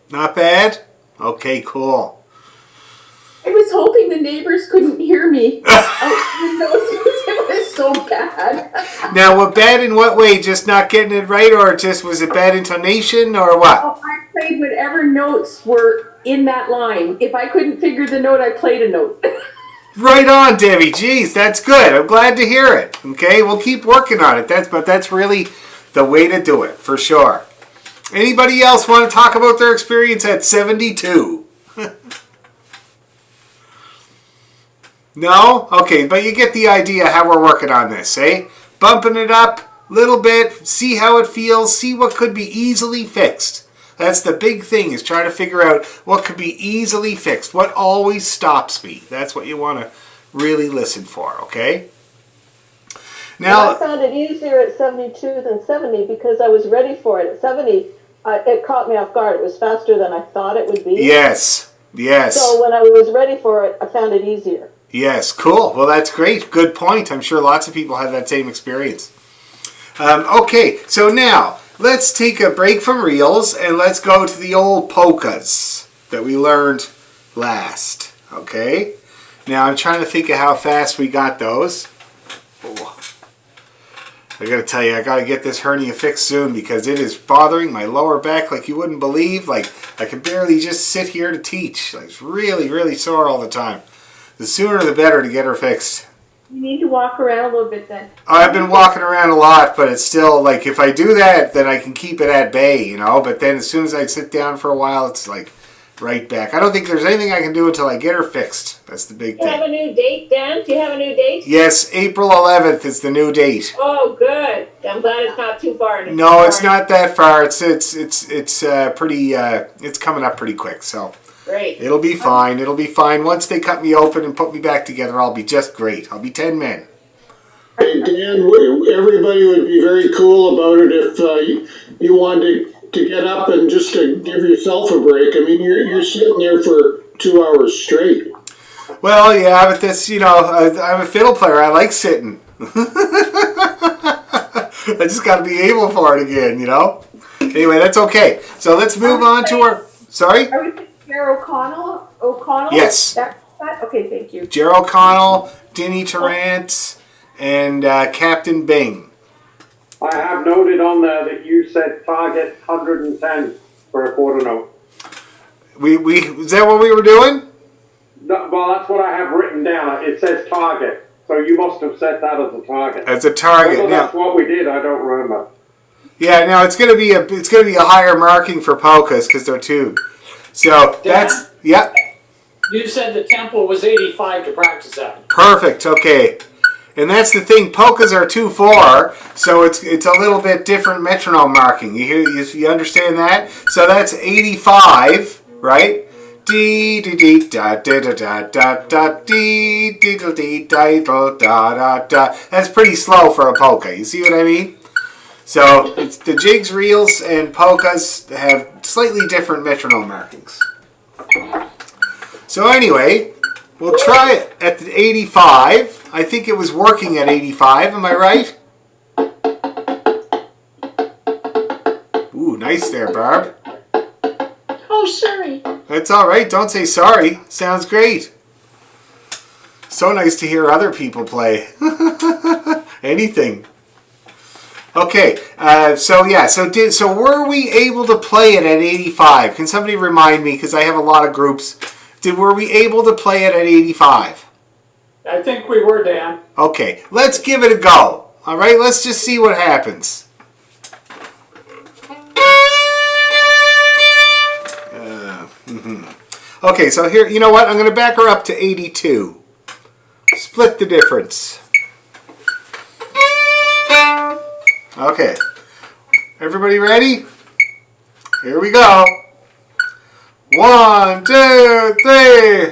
Speaker 1: Not bad? Okay, cool.
Speaker 13: I was hoping the neighbors couldn't hear me. It was so bad.
Speaker 1: Now, what bad in what way? Just not getting it right, or just was it bad intonation, or what?
Speaker 13: Oh, I played whatever notes were in that line. If I couldn't figure the note, I played a note.
Speaker 1: Right on, Debbie. Jeez, that's good. I'm glad to hear it. Okay, we'll keep working on it. That's really the way to do it, for sure. Anybody else want to talk about their experience at 72? No? Okay, but you get the idea how we're working on this, eh? Bumping it up a little bit, see how it feels, see what could be easily fixed. That's the big thing, is trying to figure out what could be easily fixed, what always stops me. That's what you want to really listen for, okay? Now,
Speaker 11: I found it easier at 72 than 70 because I was ready for it. At 70, it caught me off guard. It was faster than I thought it would be.
Speaker 1: yes.
Speaker 11: So when I was ready for it, I found it easier.
Speaker 1: Yes, cool. Well, that's great. Good point. I'm sure lots of people have that same experience. Okay, so now let's take a break from reels and let's go to the old polkas that we learned last. Okay? Now I'm trying to think of how fast we got those. Oh. I gotta tell you, I gotta get this hernia fixed soon because it is bothering my lower back like you wouldn't believe. Like, I can barely just sit here to teach. Like, it's really, really sore all the time. The sooner the better to get her fixed.
Speaker 13: You need to walk around a little bit then.
Speaker 1: I've been walking around a lot, but it's still, like, if I do that, then I can keep it at bay, you know? But then as soon as I sit down for a while, it's, like, right back. I don't think there's anything I can do until I get her fixed. That's the big
Speaker 5: You
Speaker 1: thing.
Speaker 5: have a new date, Dan? Do you have a new date?
Speaker 1: Yes, April 11th is the new date.
Speaker 5: Oh, good. I'm glad it's not too far.
Speaker 1: No, it's not that far. It's pretty. It's coming up pretty quick. So
Speaker 5: Great.
Speaker 1: It'll be fine. It'll be fine. Once they cut me open and put me back together, I'll be just great. I'll be 10 men.
Speaker 12: Hey, Dan, everybody would be very cool about it if you wanted to get up and just to give yourself a break. I mean, you're sitting there for 2 hours straight.
Speaker 1: Well, yeah, but this, you know, I'm a fiddle player. I like sitting. I just got to be able for it again, you know? Anyway, that's okay. So let's move on to our... Sorry?
Speaker 13: Are we saying Jer O'Connell?
Speaker 1: Yes.
Speaker 13: That? Okay, thank you.
Speaker 1: Jer O'Connell, Dinny Tarrant, and Captain Bing.
Speaker 8: I have noted on there that you said target 110 for a quarter note.
Speaker 1: Is that what we were doing?
Speaker 8: No, well, that's what I have written down. It says target. So you must have set that as a target.
Speaker 1: As a target.
Speaker 8: Whether
Speaker 1: Now,
Speaker 8: that's what we did, I don't remember.
Speaker 1: yeah, now it's gonna be a higher marking for polkas because they're two. So that's
Speaker 2: You said the tempo was 85 to practice at.
Speaker 1: Perfect. Okay. And that's the thing. Polkas are 2/4, so it's a little bit different metronome marking. You understand that? So that's 85, right? Dee dee dee da da da da da da dee dee dee da da da da. That's pretty slow for a polka. You see what I mean? So it's the jigs, reels, and polkas have slightly different metronome markings. So anyway, we'll try it at the 85. I think it was working at 85. Am I right? Ooh, nice there, Barb.
Speaker 7: Oh, sorry.
Speaker 1: That's all right. Don't say sorry. Sounds great. So nice to hear other people play. Anything. Okay. So were we able to play it at 85? Can somebody remind me? Because I have a lot of groups. Were we able to play it at 85?
Speaker 2: I think we were, Dan.
Speaker 1: Okay. Let's give it a go. All right. Let's just see what happens. Okay, so here, you know what? I'm going to back her up to 82. Split the difference. Okay. Everybody ready? Here we go. 1, 2, 3.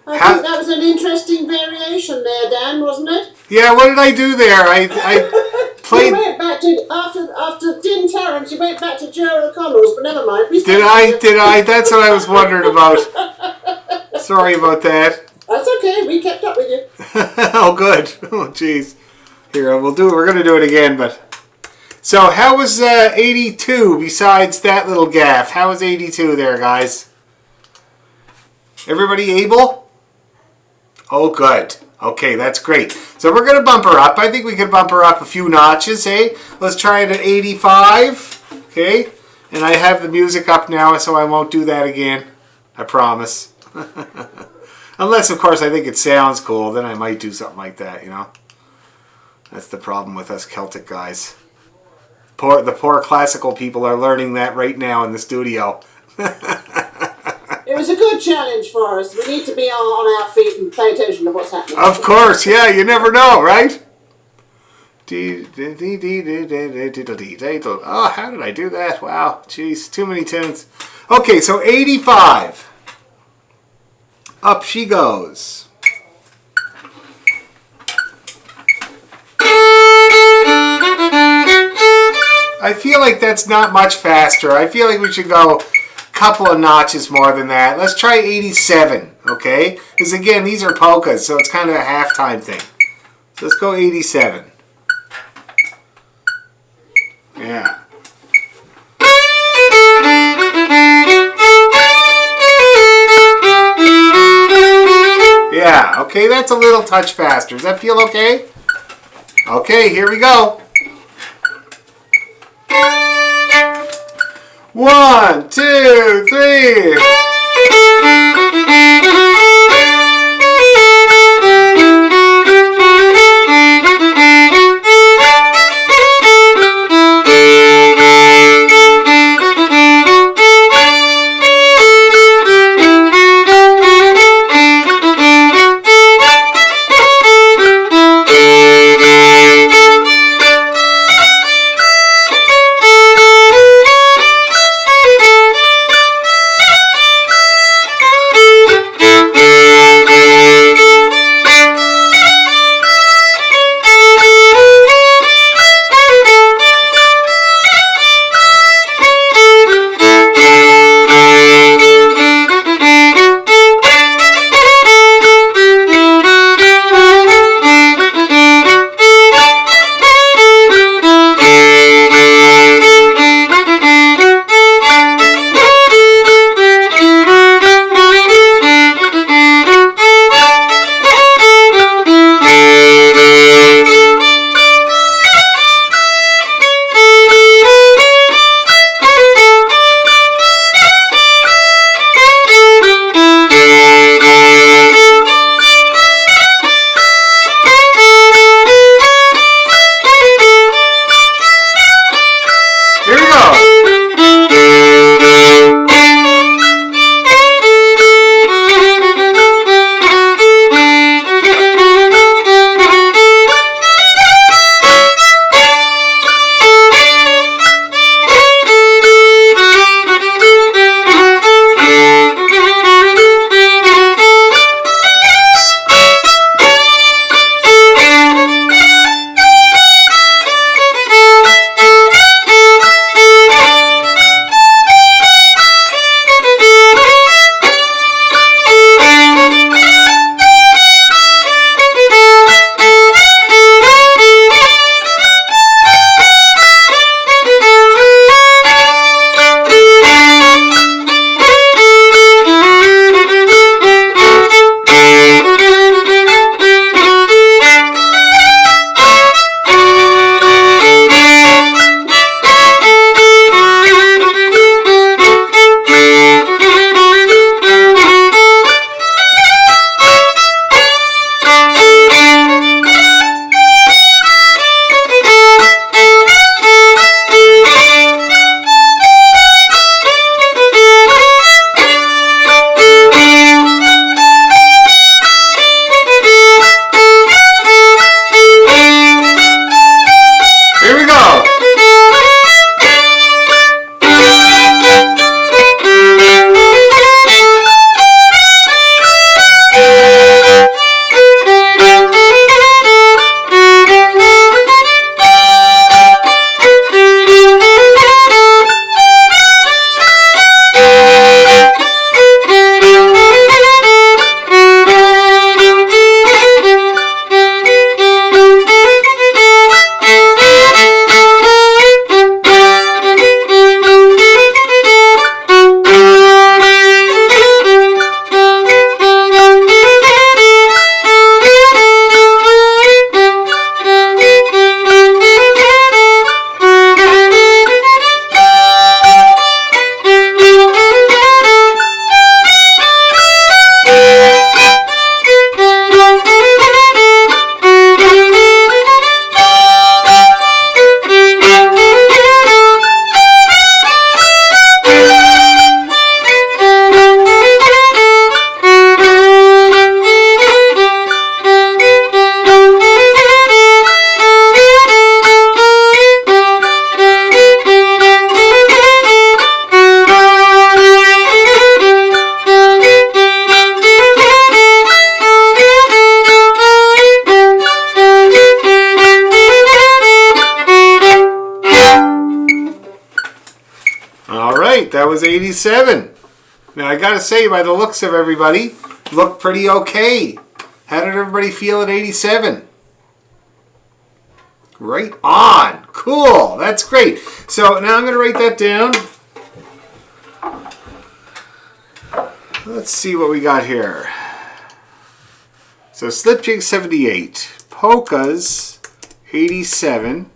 Speaker 4: I think that was an interesting variation there, Dan, wasn't it?
Speaker 1: Yeah, what did I do there? I played...
Speaker 4: You went back to, after Din Terrence, you went back to Joe O'Connell's, but never mind.
Speaker 1: Did I? That's what I was wondering about. Sorry about that.
Speaker 4: That's okay, we kept up with you.
Speaker 1: Oh, good. Oh, jeez. Here, we're going to do it again, but... So, how was 82 besides that little gaff? How was 82 there, guys? Everybody able? Oh, good. Okay, that's great. So we're going to bump her up. I think we could bump her up a few notches, eh? Let's try it at 85. Okay? And I have the music up now, so I won't do that again. I promise. Unless, of course, I think it sounds cool. Then I might do something like that, you know? That's the problem with us Celtic guys. The poor classical people are learning that right now in the studio.
Speaker 4: It was a good challenge for us. We need to be on our feet and pay attention to what's happening.
Speaker 1: Of course, yeah, you never know, right? Oh, how did I do that? Wow, jeez, too many tunes. Okay, so 85. Up she goes. I feel like that's not much faster. I feel like we should go couple of notches more than that. Let's try 87, okay? Because again, these are polkas, so it's kind of a halftime thing. So let's go 87. Yeah. Yeah, okay, that's a little touch faster. Does that feel okay? Okay, here we go. 1, 2, 3. that was 87. Now, I gotta say, by the looks of everybody, looked pretty okay. How did everybody feel at 87? Right on. Cool. That's great. So now I'm going to write that down. Let's see what we got here. So slip jig 78, polkas 87,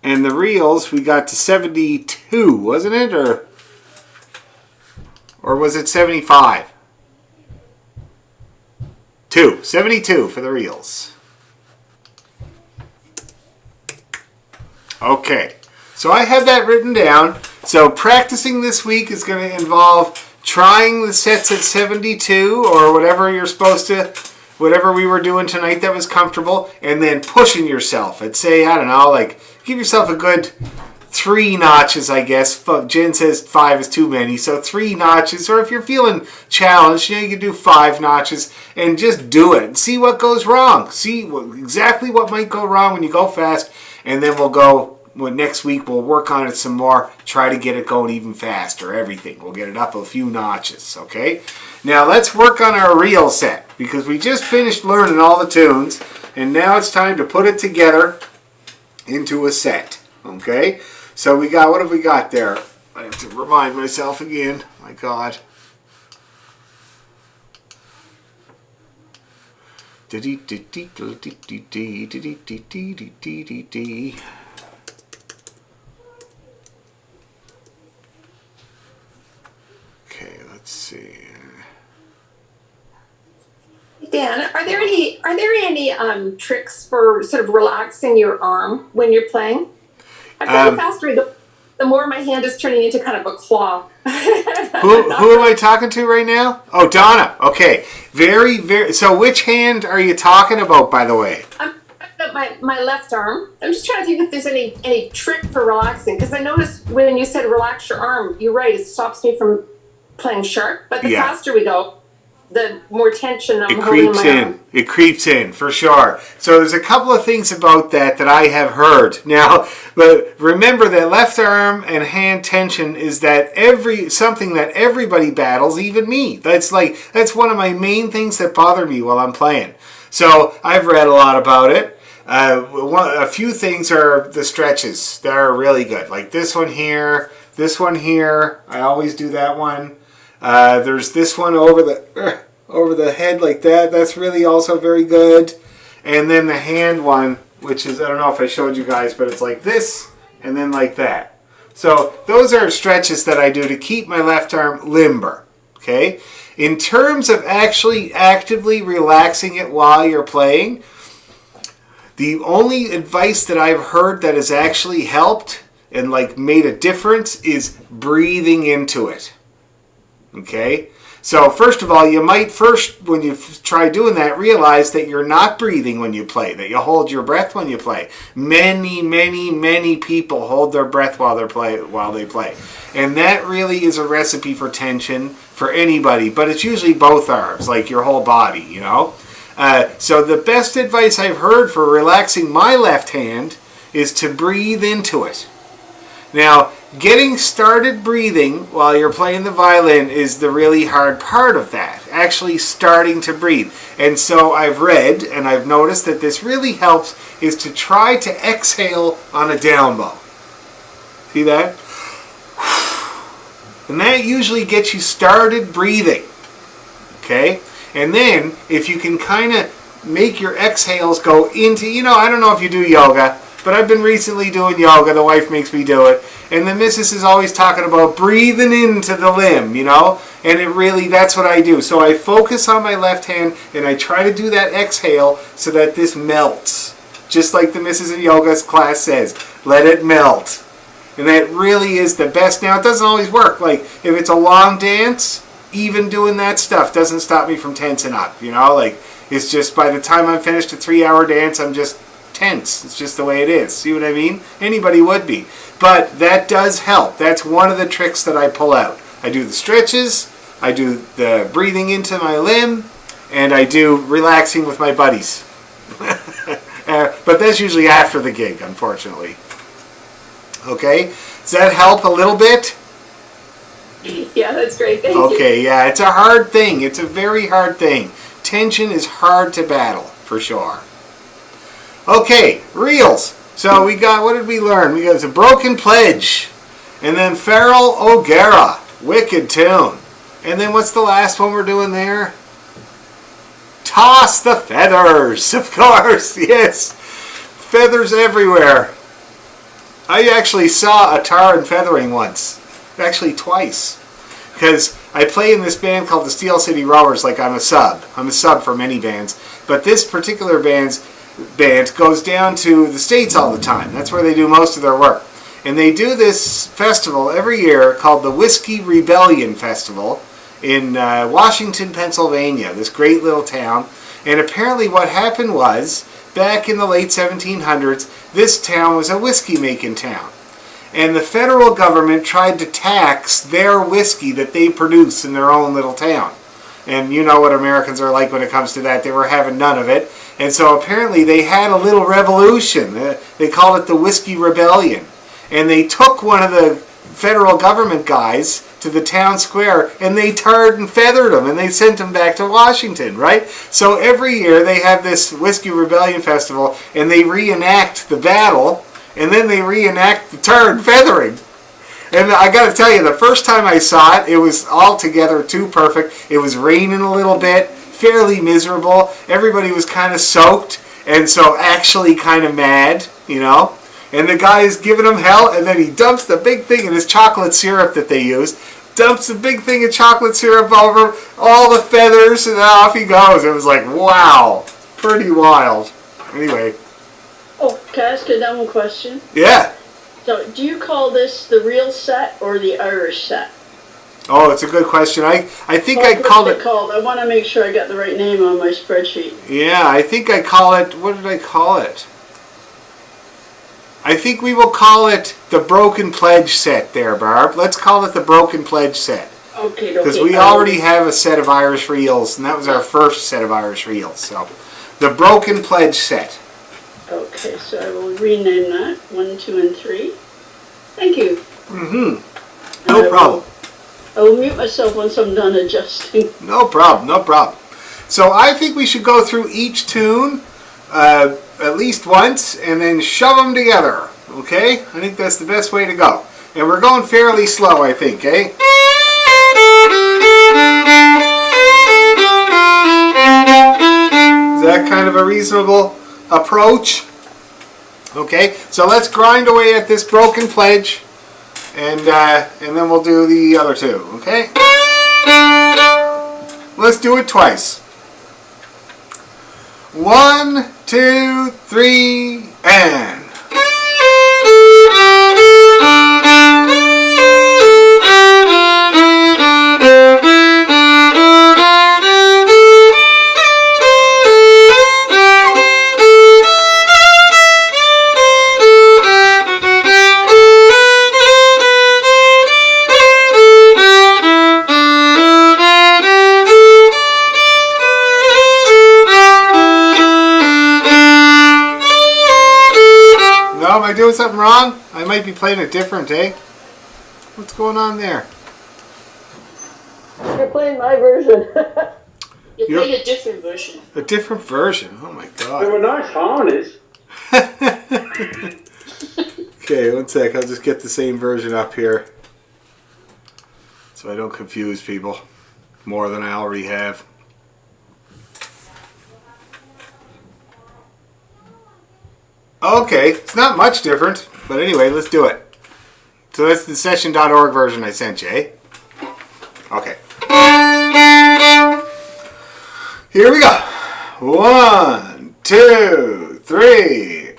Speaker 1: and the reels we got to 72, wasn't it? Or was it 75? 72 for the reels. Okay, so I have that written down. So practicing this week is going to involve trying the sets at 72 or whatever you're supposed to, whatever we were doing tonight that was comfortable, and then pushing yourself at, say, I don't know, like give yourself a good 3 notches, I guess. Jen says 5 is too many, so 3 notches. Or if you're feeling challenged, you can do 5 notches and just do it and see what goes wrong. See exactly what might go wrong when you go fast, and then we'll go. Well, next week we'll work on it some more, try to get it going even faster, everything. We'll get it up a few notches, okay? Now let's work on our reel set, because we just finished learning all the tunes, and now it's time to put it together into a set, okay? So we got, what have we got there? I have to remind myself again, my God. Okay, let's see.
Speaker 10: Dan, are there any tricks for sort of relaxing your arm when you're playing? I feel the faster, the more my hand is turning into kind of a claw.
Speaker 1: Who am I talking to right now? Oh, Donna. Okay. Very, very. So which hand are you talking about, by the way?
Speaker 10: I'm my left arm. I'm just trying to think if there's any trick for relaxing, because I noticed when you said relax your arm, you're right, it stops me from playing sharp, but the faster we go, the more tension I'm holding in my arm.
Speaker 1: It creeps in, for sure. So there's a couple of things about that I have heard. Now, but remember that left arm and hand tension is something that everybody battles, even me. That's one of my main things that bother me while I'm playing. So I've read a lot about it. A few things are the stretches. They're really good. Like this one here. I always do that one. There's this one over the head like that. That's really also very good. And then the hand one, which is, I don't know if I showed you guys, but it's like this and then like that. So those are stretches that I do to keep my left arm limber. Okay? In terms of actually actively relaxing it while you're playing, the only advice that I've heard that has actually helped and made a difference is breathing into it. Okay? So first of all, you might when you try doing that, realize that you're not breathing when you play, that you hold your breath when you play. Many, many, many people hold their breath while they play. And that really is a recipe for tension for anybody, but it's usually both arms, like your whole body, you know? So the best advice I've heard for relaxing my left hand is to breathe into it. Now, getting started breathing while you're playing the violin is the really hard part of that, actually starting to breathe. And so I've read and I've noticed that this really helps is to try to exhale on a down bow. See that? And that usually gets you started breathing. Okay? And then, if you can kind of make your exhales go into, I don't know if you do yoga, but I've been recently doing yoga. The wife makes me do it. And the missus is always talking about breathing into the limb, And that's what I do. So I focus on my left hand, and I try to do that exhale so that this melts. Just like the missus in yoga's class says, let it melt. And that really is the best. Now, it doesn't always work. Like, if it's a long dance, even doing that stuff doesn't stop me from tensing up, it's just by the time I'm finished a 3-hour dance, I'm just tense. It's just the way it is. See what I mean? Anybody would be. But that does help. That's one of the tricks that I pull out. I do the stretches, I do the breathing into my limb, and I do relaxing with my buddies. But that's usually after the gig, unfortunately. Okay? Does that help a little bit?
Speaker 10: Yeah, that's great. Thank you.
Speaker 1: Okay, yeah, it's a hard thing. It's a very hard thing. Tension is hard to battle, for sure. Okay, reels. So we got, what did we learn? We got a Broken Pledge. And then Feral O'Gara. Wicked tune. And then what's the last one we're doing there? Toss the Feathers, of course, yes. Feathers everywhere. I actually saw a tar and feathering once. Actually twice. Because I play in this band called the Steel City Rowers like I'm a sub. I'm a sub for many bands. But this particular band goes down to the States all the time. That's where they do most of their work. And they do this festival every year called the Whiskey Rebellion Festival in Washington, Pennsylvania, this great little town. And apparently what happened was, back in the late 1700s, this town was a whiskey-making town. And the federal government tried to tax their whiskey that they produce in their own little town. And you know what Americans are like when it comes to that. They were having none of it. And so apparently they had a little revolution. They called it the Whiskey Rebellion. And they took one of the federal government guys to the town square and they tarred and feathered him and they sent him back to Washington, right? So every year they have this Whiskey Rebellion Festival and they reenact the battle and then they reenact the tar and feathering. And I got to tell you, the first time I saw it, it was altogether too perfect. It was raining a little bit, fairly miserable. Everybody was kind of soaked and so actually kind of mad, you know. And the guy is giving him hell, and then he dumps the big thing in his chocolate syrup that they use, dumps the big thing of chocolate syrup over all the feathers, and off he goes. It was like, wow, pretty wild. Anyway.
Speaker 7: Oh, can I ask a dumb question?
Speaker 1: Yeah.
Speaker 7: So, do you call this the real set or the Irish set?
Speaker 1: Oh, it's a good question. I think I called it...
Speaker 7: I want to make sure I got the right name on my spreadsheet.
Speaker 1: Yeah, I think I call it... What did I call it? I think we will call it the Broken Pledge set there, Barb. Let's call it the Broken Pledge set.
Speaker 7: Okay.
Speaker 1: Because we already have a set of Irish reels, and that was our first set of Irish reels. So, the Broken Pledge set.
Speaker 7: Okay, so I will rename that 1, 2, and 3. Thank you.
Speaker 1: Mm-hmm. No problem.
Speaker 7: I will mute myself once I'm done adjusting.
Speaker 1: No problem, no problem. So I think we should go through each tune at least once and then shove them together, okay? I think that's the best way to go. And we're going fairly slow, I think, eh? Is that kind of a reasonable approach? Okay, so let's grind away at this Broken Pledge and then we'll do the other two, okay? Let's do it twice. 1, 2, 3, and... Am I doing something wrong? I might be playing it different, eh? What's going on there?
Speaker 11: You're playing my version.
Speaker 15: You're playing a different version.
Speaker 1: A different version? Oh my god.
Speaker 8: They were nice harmonies.
Speaker 1: Okay, one sec. I'll just get the same version up here. So I don't confuse people more than I already have. Okay, it's not much different, but anyway, let's do it. So that's the session.org version I sent you, eh? Okay. Here we go. 1, 2, 3.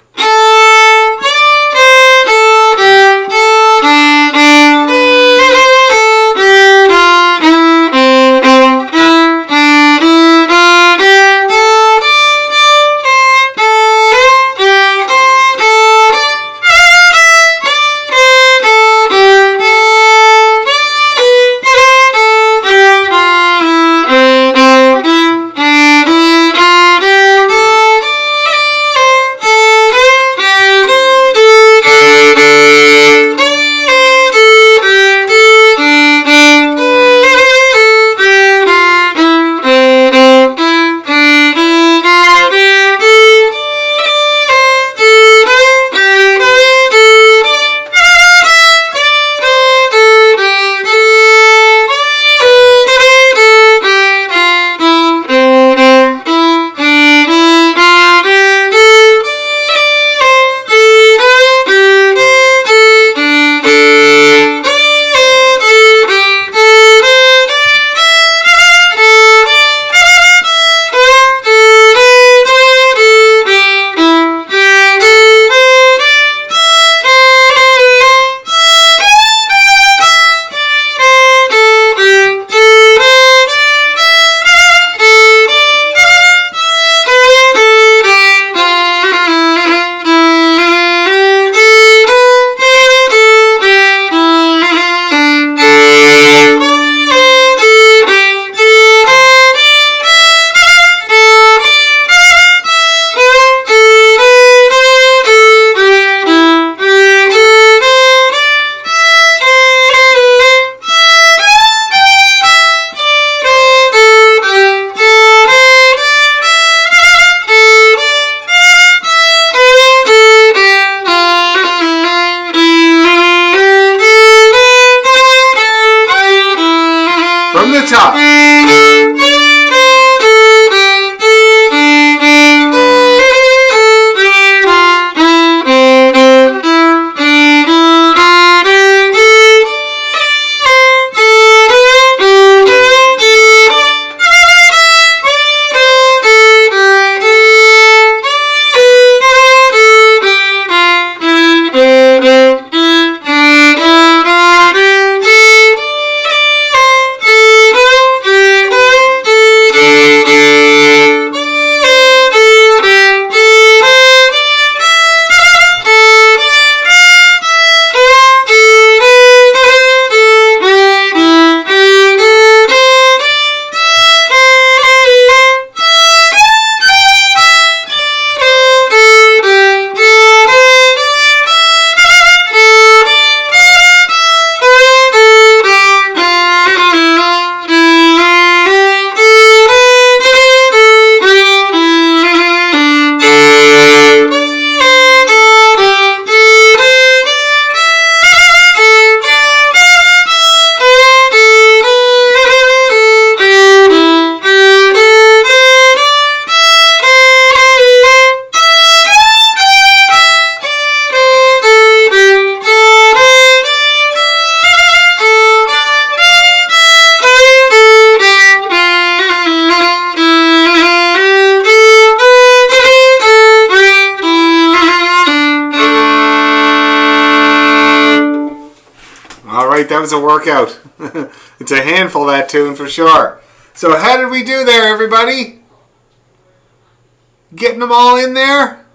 Speaker 1: that was a workout. It's a handful, that tune, for sure. So how did we do there, everybody? Getting them all in there?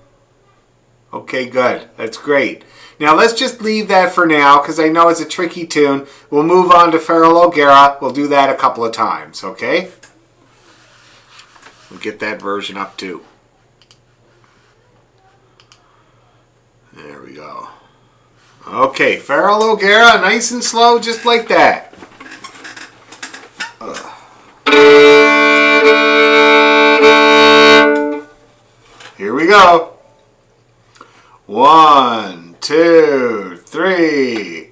Speaker 1: Okay, good. That's great. Now let's just leave that for now because I know it's a tricky tune. We'll move on to Farrell O'Gara. We'll do that a couple of times, okay? We'll get that version up too. There we go. Okay, Farrell O'Gara, nice and slow, just like that. Here we go. 1, 2, 3,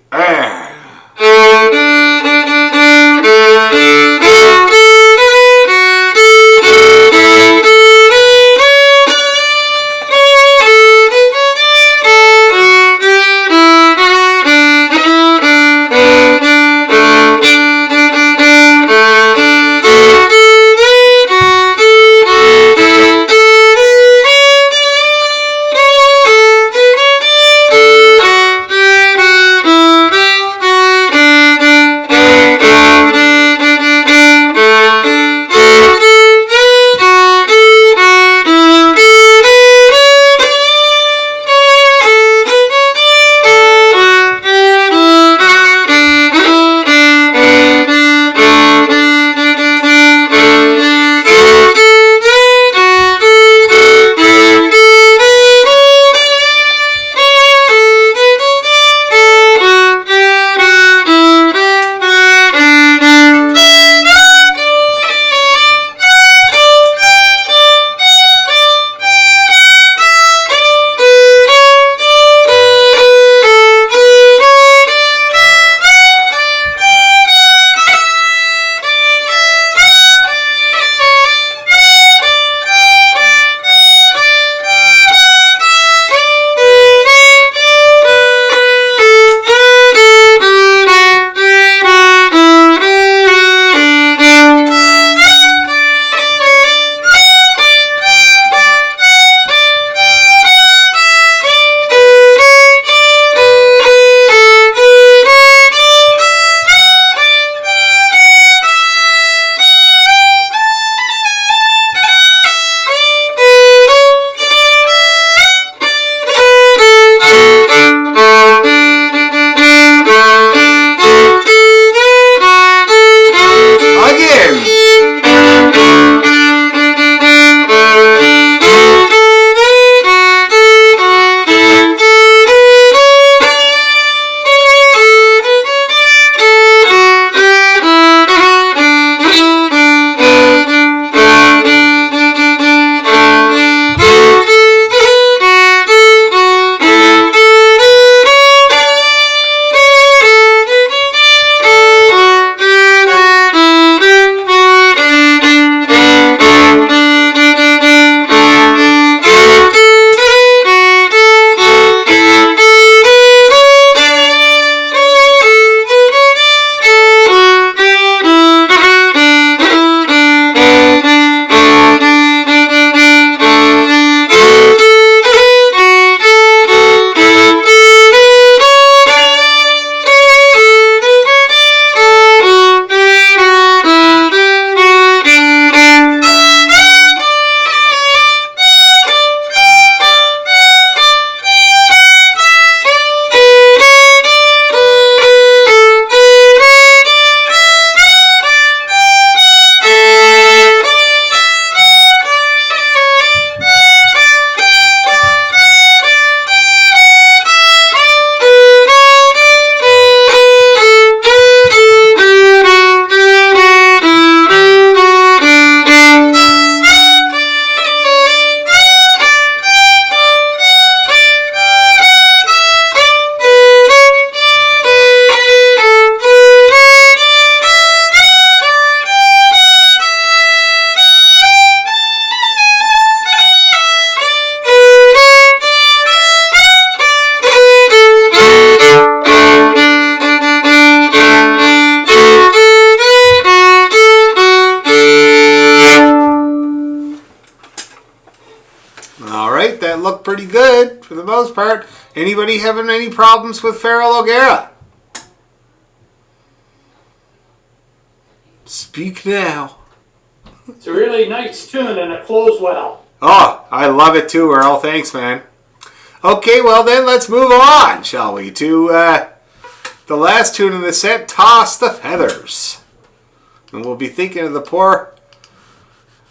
Speaker 1: looked pretty good for the most part. Anybody having any problems with Farrell O'Gara? Speak now.
Speaker 2: It's a really nice tune and it flows well.
Speaker 1: Oh, I love it too, Earl. Thanks, man. Okay, well then, let's move on, shall we, to the last tune in the set, Toss the Feathers. And we'll be thinking of the poor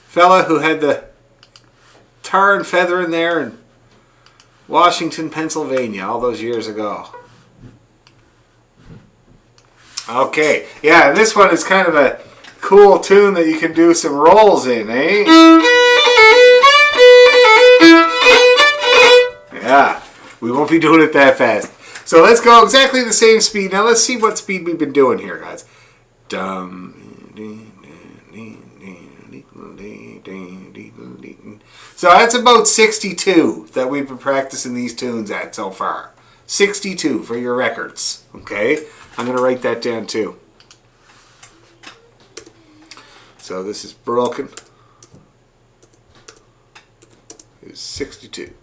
Speaker 1: fella who had the tar and feather in there in Washington, Pennsylvania, all those years ago. Okay, yeah, and this one is kind of a cool tune that you can do some rolls in, eh? Yeah, we won't be doing it that fast. So let's go exactly the same speed. Now let's see what speed we've been doing here, guys. So that's about 62 that we've been practicing these tunes at so far. 62 for your records, okay? I'm going to write that down too. So this is broken. It's 62.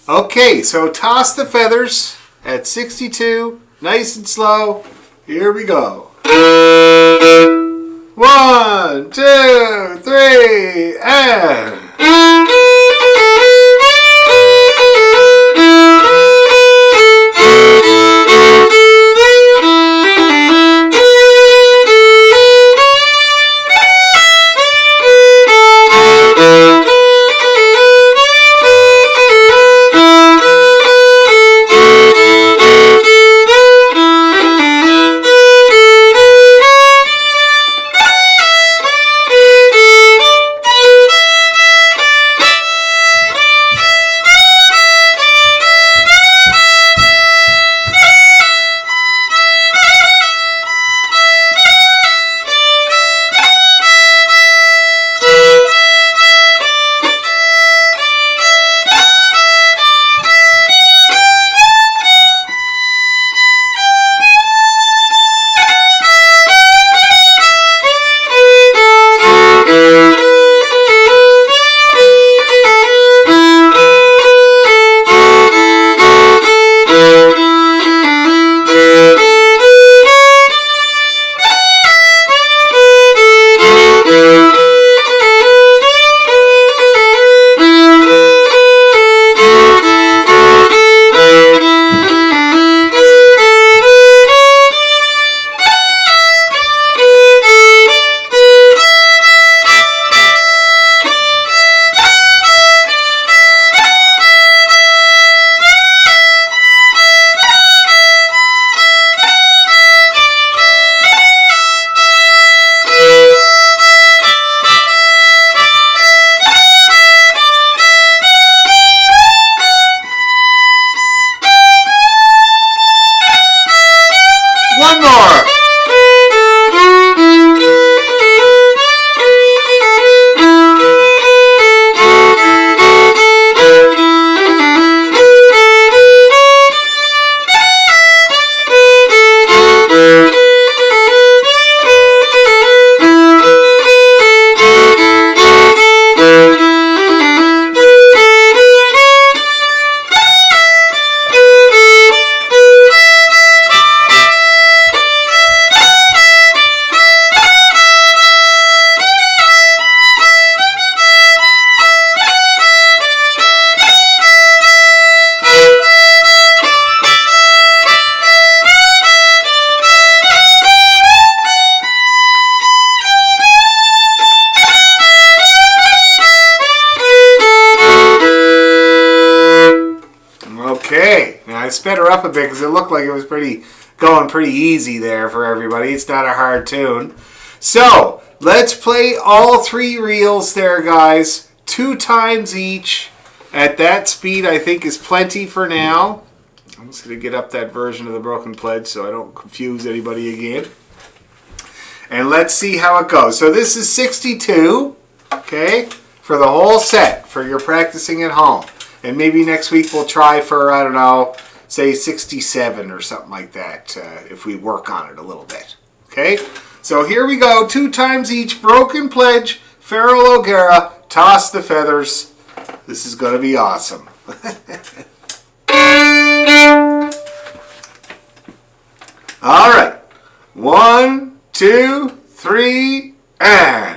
Speaker 1: Okay, so toss the feathers at 62, nice and slow. Here we go. 1, 2, 3, and... One more. Okay, now I sped her up a bit because it looked like it was going pretty easy there for everybody. It's not a hard tune. So, let's play all three reels there, guys. 2 times each. At that speed, I think is plenty for now. I'm just going to get up that version of the Broken Pledge so I don't confuse anybody again. And let's see how it goes. So this is 62, okay, for the whole set, for your practicing at home. And maybe next week we'll try for, I don't know, say 67 or something like that, if we work on it a little bit. Okay? So here we go, 2 times each, Broken Pledge, Farrell O'Gara, Toss the Feathers. This is going to be awesome. All right. 1, 2, 3, and...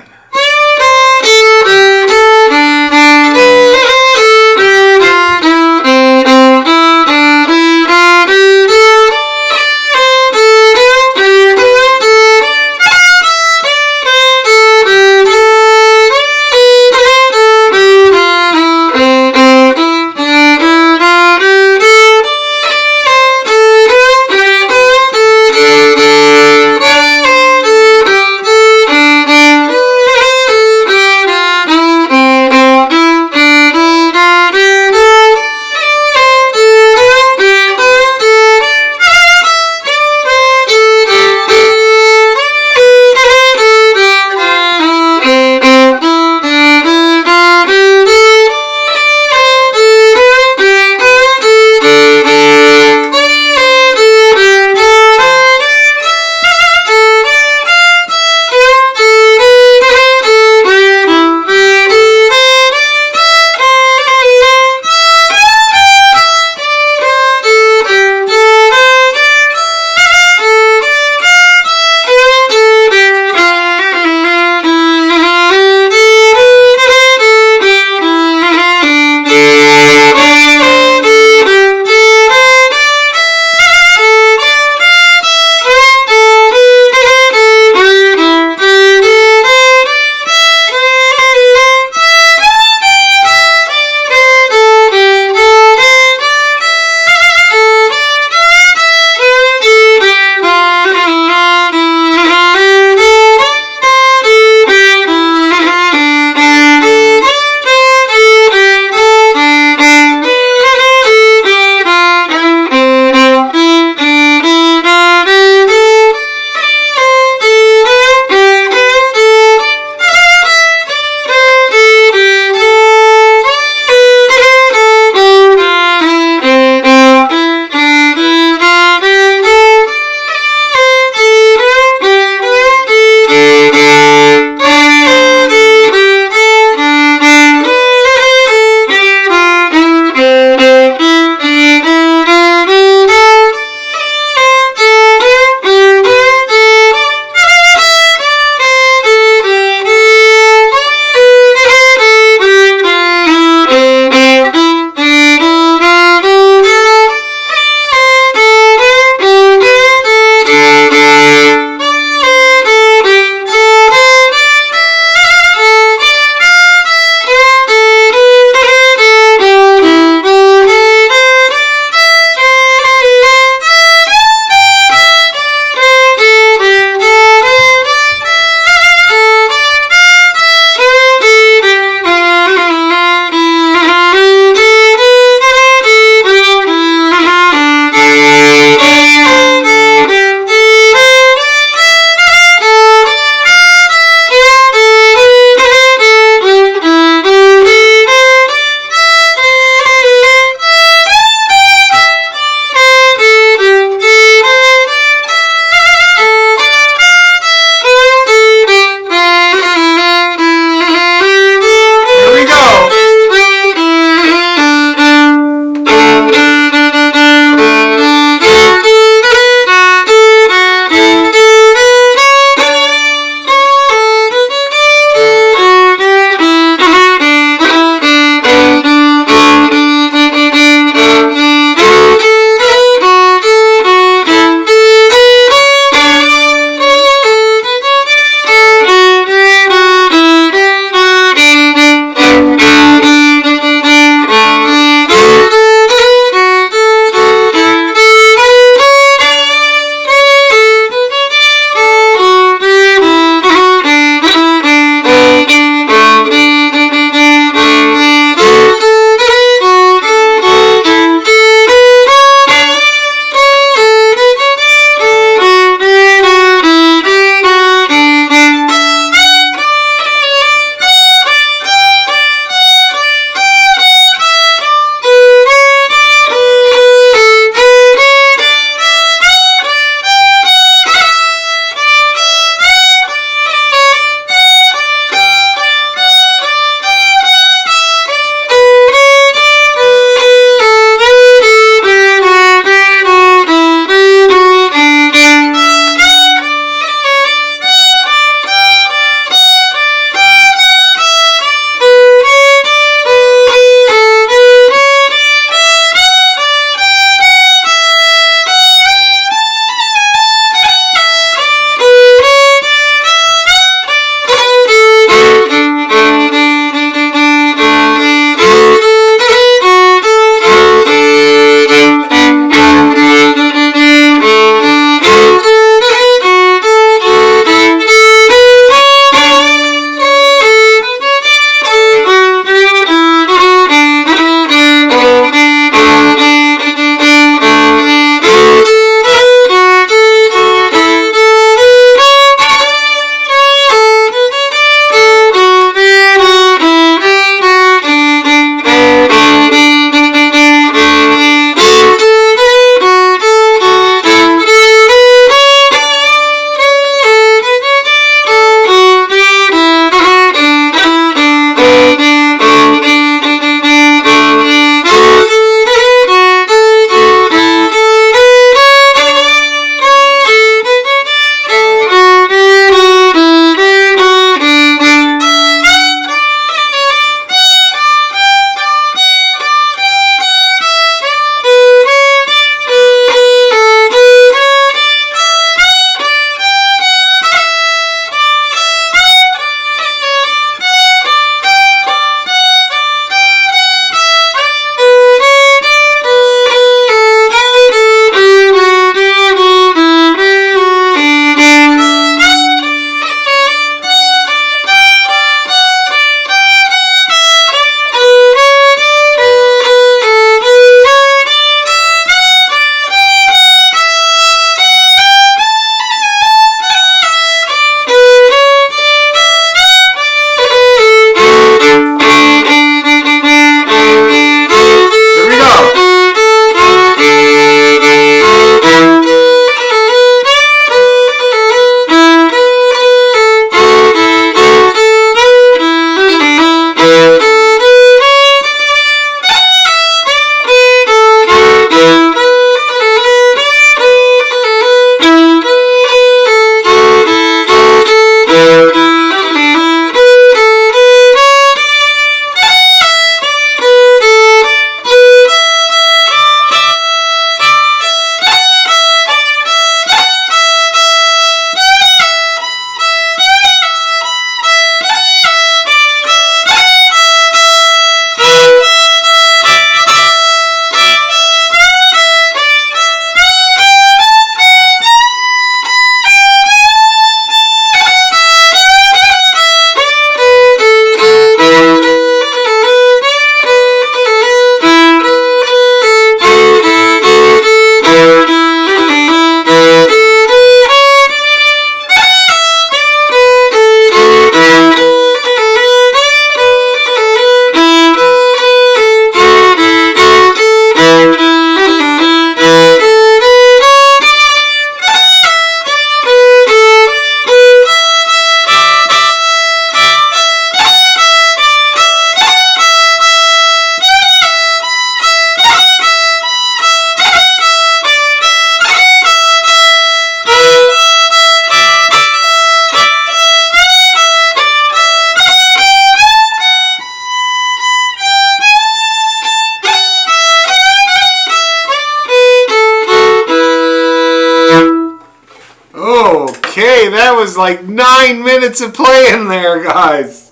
Speaker 1: was like 9 minutes of playing there, guys.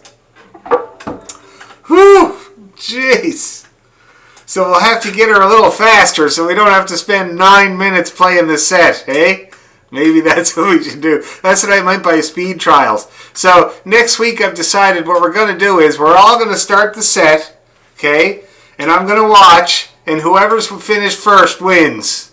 Speaker 1: Whew, jeez. So we'll have to get her a little faster so we don't have to spend 9 minutes playing the set, eh? Maybe that's what we should do. That's what I meant by speed trials. So next week I've decided what we're going to do is we're all going to start the set, okay? And I'm going to watch, and whoever's finished first wins.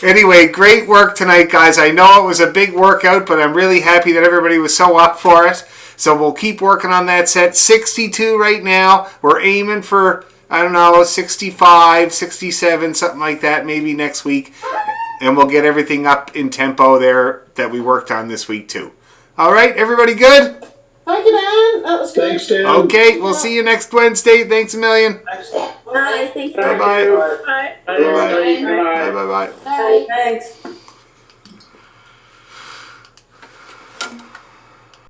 Speaker 1: Anyway, great work tonight, guys. I know it was a big workout, but I'm really happy that everybody was so up for it. So we'll keep working on that set. 62 right now. We're aiming for, I don't know, 65, 67, something like that, maybe next week. And we'll get everything up in tempo there that we worked on this week, too. All right, everybody good?
Speaker 4: Thank you, Dan. That was good.
Speaker 12: Thanks, Dan.
Speaker 1: Okay, we'll see you next Wednesday. Thanks a million.
Speaker 10: Bye. Thank you.
Speaker 1: Bye-bye.
Speaker 5: Bye.
Speaker 1: Bye-bye. Bye-bye.
Speaker 10: Bye.
Speaker 4: Thanks.